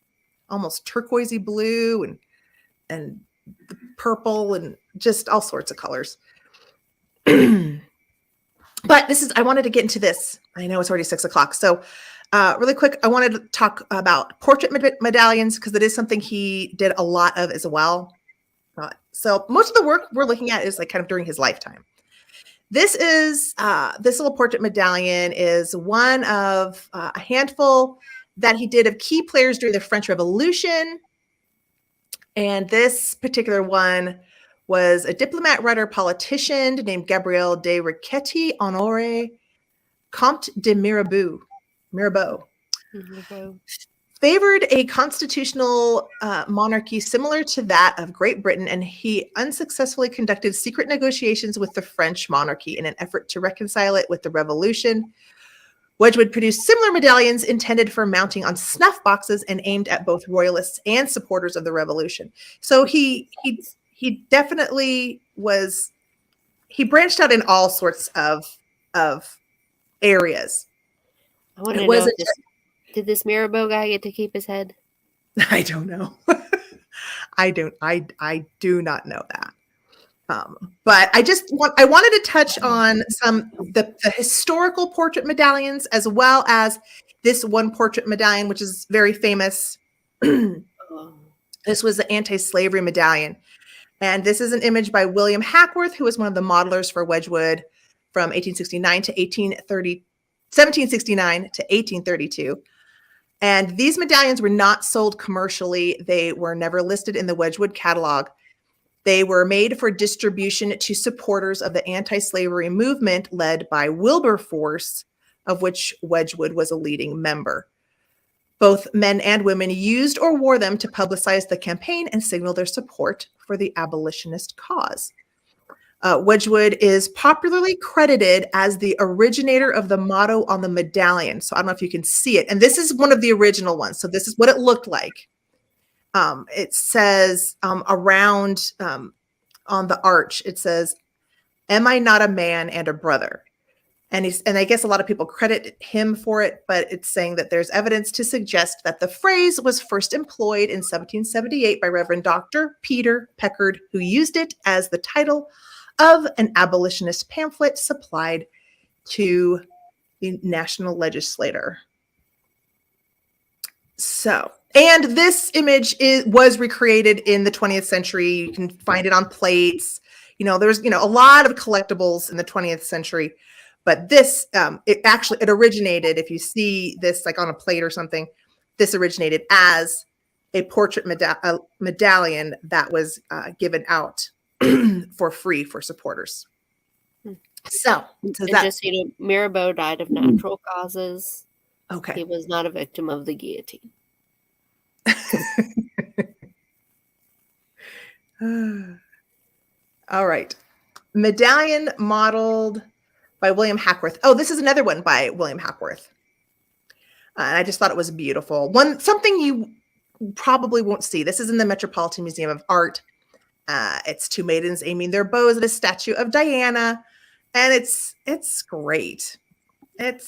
almost turquoisey blue and purple and just all sorts of colors. But I wanted to get into this. I know it's already 6 o'clock. So really quick, I wanted to talk about portrait medallions because it is something he did a lot of as well. So most of the work we're looking at is like kind of during his lifetime. This little portrait medallion is one of a handful that he did of key players during the French Revolution. And this particular one was a diplomat, writer, politician named Gabriel de Riquetti Honoré, Comte de Mirabeau. Favored a constitutional monarchy similar to that of Great Britain, and he unsuccessfully conducted secret negotiations with the French monarchy in an effort to reconcile it with the revolution. Wedgwood produced similar medallions intended for mounting on snuff boxes and aimed at both royalists and supporters of the revolution. So he definitely was. He branched out in all sorts of areas. I want to know, did this Mirabeau guy get to keep his head? I don't know. I do not know that. But I wanted to touch on the historical portrait medallions as well as this one portrait medallion, which is very famous. This was the anti-slavery medallion. And this is an image by William Hackworth, who was one of the modelers for Wedgwood from 1769 to 1832. And these medallions were not sold commercially. They were never listed in the Wedgwood catalog. They were made for distribution to supporters of the anti-slavery movement led by Wilberforce, of which Wedgwood was a leading member. Both men and women used or wore them to publicize the campaign and signal their support for the abolitionist cause. Wedgwood is popularly credited as the originator of the motto on the medallion. So I don't know if you can see it. And this is one of the original ones. So this is what it looked like. It says around on the arch, it says, "Am I not a man and a brother?" And I guess a lot of people credit him for it, but it's saying that there's evidence to suggest that the phrase was first employed in 1778 by Reverend Dr. Peter Peckard, who used it as the title of an abolitionist pamphlet supplied to the national legislator. So, and this image was recreated in the 20th century. You can find it on plates. There's a lot of collectibles in the 20th century. But this, it originated, if you see this like on a plate or something, this originated as a portrait medallion that was given out for free for supporters. So just Mirabeau died of natural causes. Okay. He was not a victim of the guillotine. All right. Medallion modeled by William Hackworth. Oh, this is another one by William Hackworth. And I just thought it was beautiful. Something you probably won't see. This is in the Metropolitan Museum of Art. It's two maidens aiming their bows at a statue of Diana. And it's great. I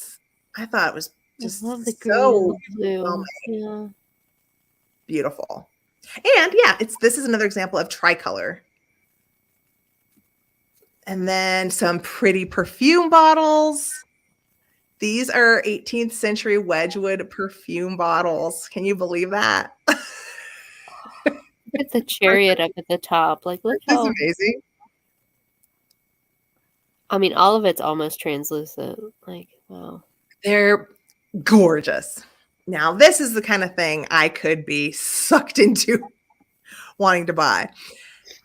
thought it was just so beautiful. And yeah, this is another example of tricolor. And then some pretty perfume bottles. These are 18th century Wedgwood perfume bottles. Can you believe that? Look at the chariot up at the top. Like, look how amazing. I mean, all of it's almost translucent. Like, wow. They're gorgeous. Now, this is the kind of thing I could be sucked into wanting to buy.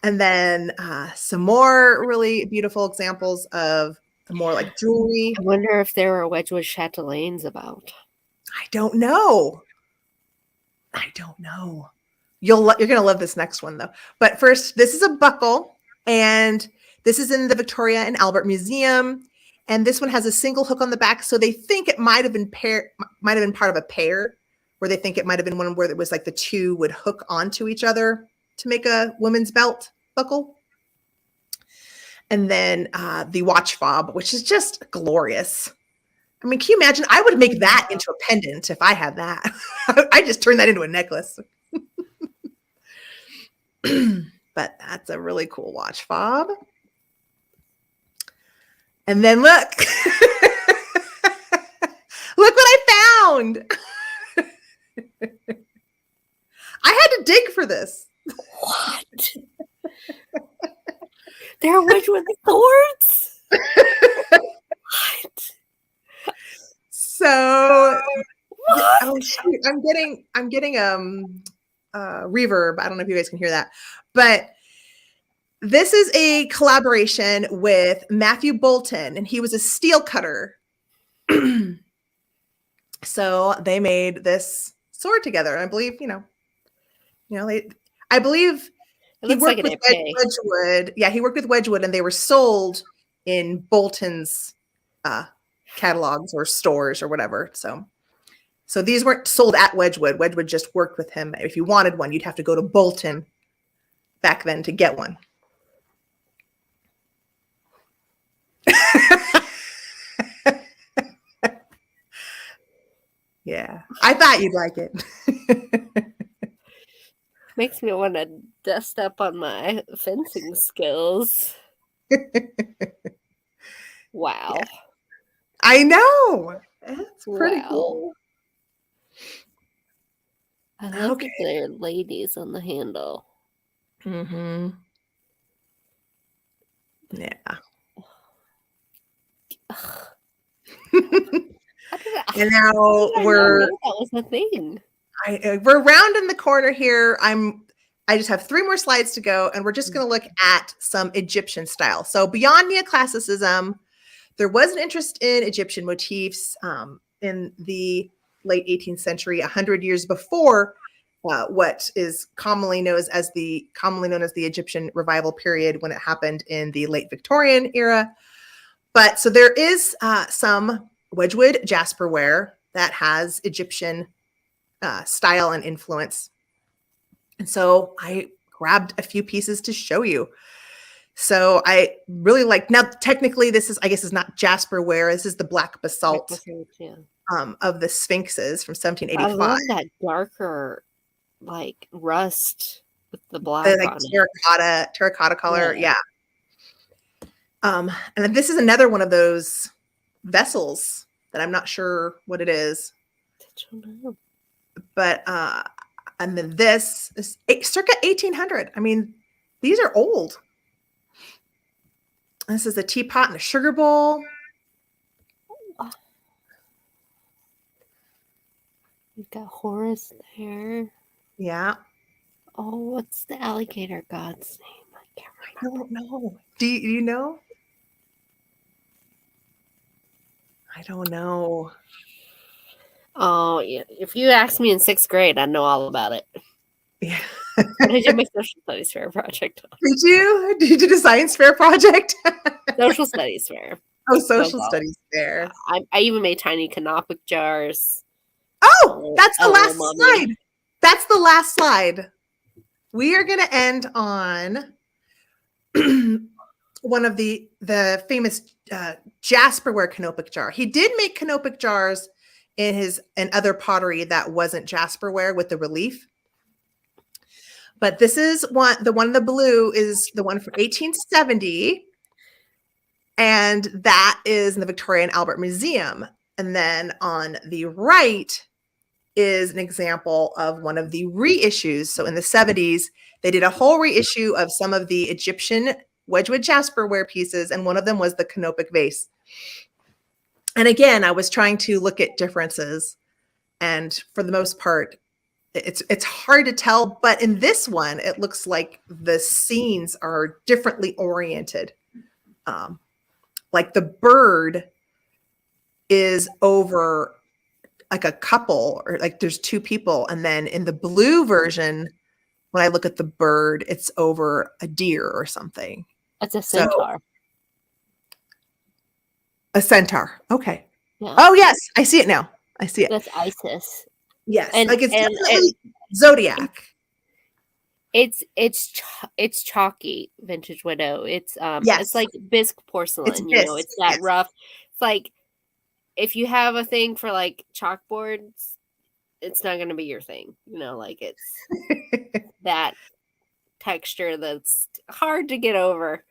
And then some more really beautiful examples of more like jewelry. I wonder if there are Wedgwood chatelaines about. I don't know. You're going to love this next one though. But first, this is a buckle, and this is in the Victoria and Albert Museum. And this one has a single hook on the back, so they think it might have been part of a pair, where they think it might have been one where it was like the two would hook onto each other to make a women's belt buckle. And then the watch fob, which is just glorious. I mean, can you imagine? I would make that into a pendant if I had that. I just turned that into a necklace. But that's a really cool watch fob. And then look. Look what I found. I had to dig for this. What? They're Wedgwood swords? What? So What? oh shoot, I'm getting reverb. I don't know if you guys can hear that, but this is a collaboration with Matthew Bolton, and he was a steel cutter. So they made this sword together. I believe, I believe he worked with Wedgwood. Yeah, he worked with Wedgwood, and they were sold in Bolton's catalogs or stores or whatever. So these weren't sold at Wedgwood. Wedgwood just worked with him. If you wanted one, you'd have to go to Bolton back then to get one. Yeah, I thought you'd like it. Makes me want to dust up on my fencing skills. Wow. Yeah. I know. That's pretty cool. I love that they're ladies on the handle. Mm-hmm. Yeah. And now that was the thing. We're rounding the corner here. I just have 3 more slides to go, and we're just going to look at some Egyptian style. So beyond neoclassicism, there was an interest in Egyptian motifs in the late 18th century, 100 years before what is commonly known as the Egyptian revival period, when it happened in the late Victorian era. But so there is some Wedgwood jasperware that has Egyptian style and influence. And so I grabbed a few pieces to show you. So I really like, now technically this is, I guess, is not jasperware. This is the black basalt of the Sphinxes from 1785. I love that darker, like rust with the black on it. Terracotta color. Yeah. And then this is another one of those vessels that I'm not sure what it is. I don't know. But and then this is circa 1800. I mean, these are old. This is a teapot and a sugar bowl. You've got Horus there. Yeah. Oh, what's the alligator god's name? I don't know. Do you know? I don't know. Oh, yeah. If you asked me in 6th grade, I'd know all about it. Yeah. I did my social studies fair project. Did you? Did you do the science fair project? Social studies fair. Oh, social studies fair. I even made tiny canopic jars. Oh, that's the last slide. That's the last slide. We are going to end on one of the famous jasperware canopic jar. He did make canopic jars in other pottery that wasn't jasperware with the relief. But this is the one in the blue is the one from 1870. And that is in the Victoria and Albert Museum. And then on the right is an example of one of the reissues. So in the 70s, they did a whole reissue of some of the Egyptian Wedgwood jasperware pieces. And one of them was the canopic vase. And again, I was trying to look at differences. And for the most part, it's hard to tell. But in this one, it looks like the scenes are differently oriented. Like the bird is over like a couple, or like there's two people, and then in the blue version, when I look at the bird, it's over a deer or something. It's a centaur. A centaur. Okay. Yeah. Oh yes, I see it now. I see it. That's Isis. Yes, And like it's definitely zodiac. It's chalky vintage widow. It's like bisque porcelain. It's it's that rough. It's like if you have a thing for like chalkboards, it's not going to be your thing. Like it's that texture that's hard to get over,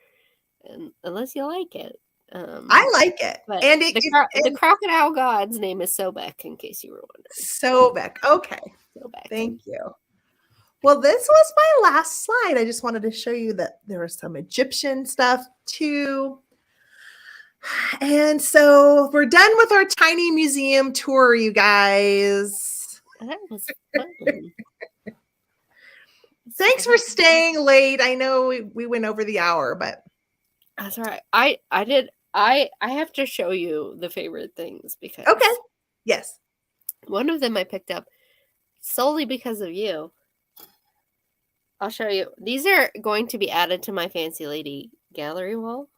unless you like it. I like it. And the crocodile god's name is Sobek, in case you were wondering. Sobek. Okay. Sobek. Thank you. Well, this was my last slide. I just wanted to show you that there was some Egyptian stuff too. And so we're done with our tiny museum tour, you guys. That was fun. Thanks for staying late. I know we went over the hour, but that's all right. I have to show you the favorite things because yes, one of them I picked up solely because of you. I'll show you. These are going to be added to my Fancy Lady gallery wall.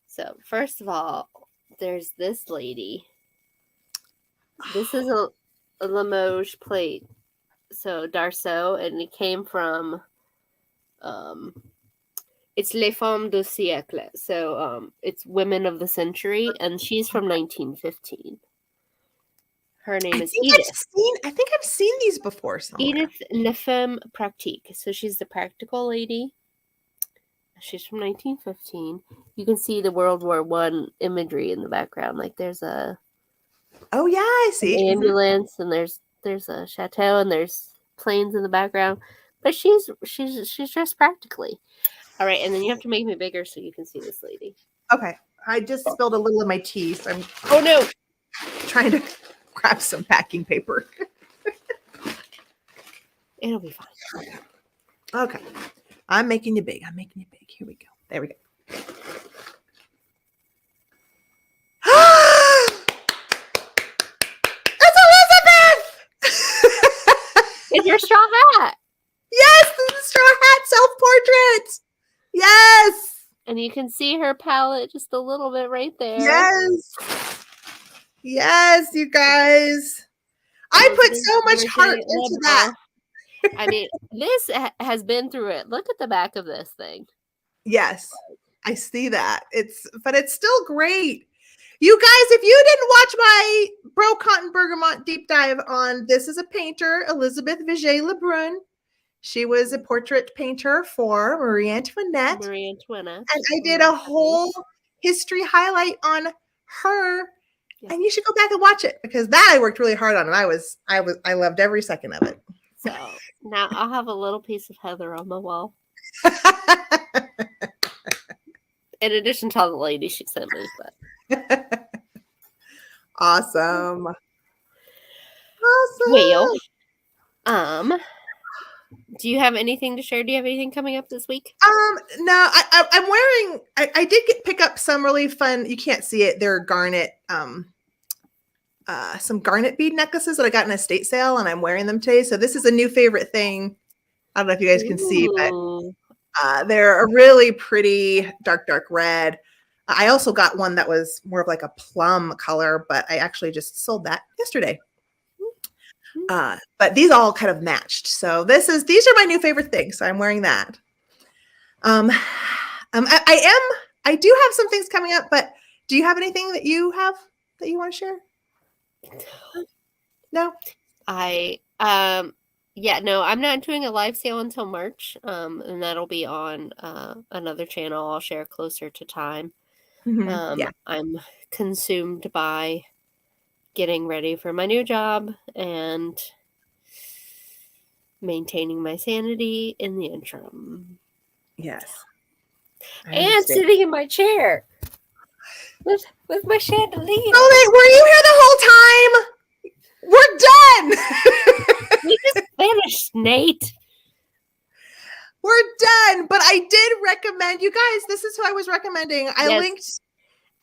So first of all, there's this lady. This is a Limoges plate. So Darceau, and it came from it's Les Femmes du Siècle. So it's Women of the Century, and she's from 1915. Her name is Edith. I think I've seen these before somewhere. Edith La Femme Pratique. So she's the practical lady. She's from 1915. You can see the World War I imagery in the background. Like there's a I see an ambulance, and there's a chateau, and there's planes in the background. But she's dressed practically. All right, and then you have to make me bigger so you can see this lady. Okay, I just spilled a little of my tea, so I'm trying to grab some packing paper. It'll be fine. Okay, I'm making you big. Here we go. There we go. That's Elizabeth! It's your straw hat. Yes, this is straw hat self-portrait. Yes. And you can see her palette just a little bit right there. Yes, you guys. I put so much heart into that. I mean, this has been through it. Look at the back of this thing. Yes, I see that. But it's still great. You guys, if you didn't watch my Brocante and Bergamot deep dive on This is a Painter, Elizabeth Vigée-Lebrun. She was a portrait painter for Marie Antoinette. And I did a whole history highlight on her. Yeah. And you should go back and watch it, because that I worked really hard on, and I loved every second of it. So now I'll have a little piece of heather on the wall. In addition to all the ladies she sent me. But. Awesome. Well, do you have anything to share? Do you have anything coming up this week? No, I'm wearing, I did pick up some really fun, you can't see it, they're garnet, some garnet bead necklaces that I got in a estate sale, and I'm wearing them today. So this is a new favorite thing. I don't know if you guys can see, but they're a really pretty dark red. I also got one that was more of like a plum color, but I actually just sold that yesterday. But these all kind of matched. So these are my new favorite things. So I'm wearing that. I do have some things coming up, but do you have anything that you have that you want to share? No. No, I'm not doing a live sale until March. And that'll be on another channel I'll share closer to time. Mm-hmm. I'm consumed by getting ready for my new job and maintaining my sanity in the interim. Yes. And sitting in my chair with my chandelier. Oh, were you here the whole time? We're done. We just finished, Nate. We're done. But I did recommend, you guys, this is who I was recommending. I linked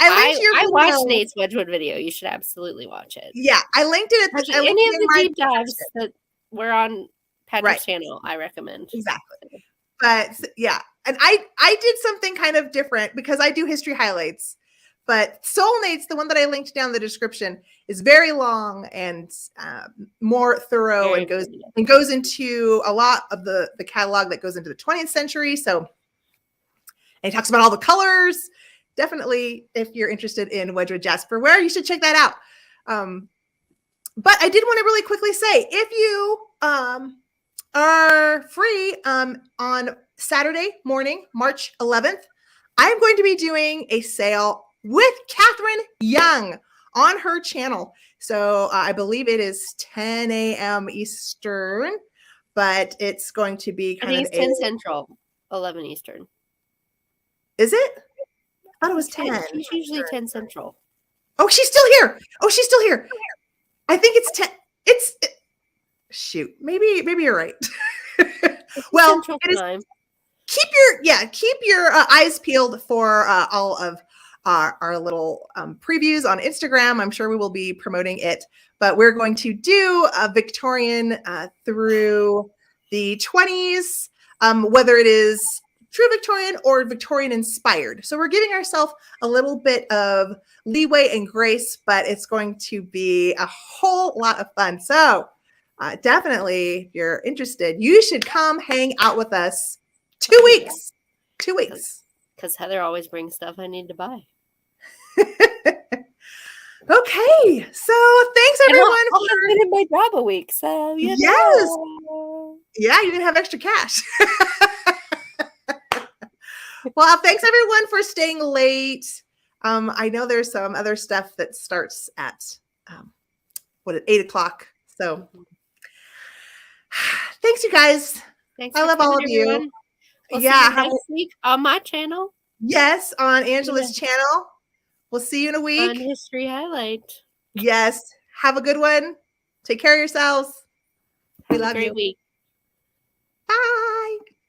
linked your I video. watched Nate's Wedgwood video. You should absolutely watch it. Yeah, I linked it. Actually, any of the deep dives that were on Patrick's channel, I recommend. Exactly. But yeah, and I did something kind of different because I do history highlights. But Soulmates, the one that I linked down in the description, is very long and more thorough and goes into a lot of the catalog that goes into the 20th century. So, and it talks about all the colors. Definitely, if you're interested in Wedgwood Jasperware, you should check that out. But I did want to really quickly say, if you are free on Saturday morning, March 11th, I'm going to be doing a sale with Catherine Young on her channel. So I believe it is 10 a.m. Eastern, but it's going to be kind of 10 Central, 11 Eastern. Is it? I thought it was 10. She's usually 10 Central. Oh, she's still here. I think it's 10. Shoot. Maybe you're right. Well, keep your eyes peeled for all of our little previews on Instagram. I'm sure we will be promoting it, but we're going to do a Victorian through the 20s, whether it is true Victorian or Victorian inspired. So we're giving ourselves a little bit of leeway and grace, but it's going to be a whole lot of fun. So definitely, if you're interested, you should come hang out with us 2 weeks. 2 weeks. Because Heather always brings stuff I need to buy. Okay, so thanks everyone. I've been in my job a week, so yeah, you didn't have extra cash. Well, thanks everyone for staying late. I know there's some other stuff that starts at 8 o'clock. So thanks, you guys. Thanks. I love all of you. We'll see you next week on my channel. Yes, on Angela's channel. We'll see you in a week. On History Highlight. Yes. Have a good one. Take care of yourselves. We love you. Great week. Bye.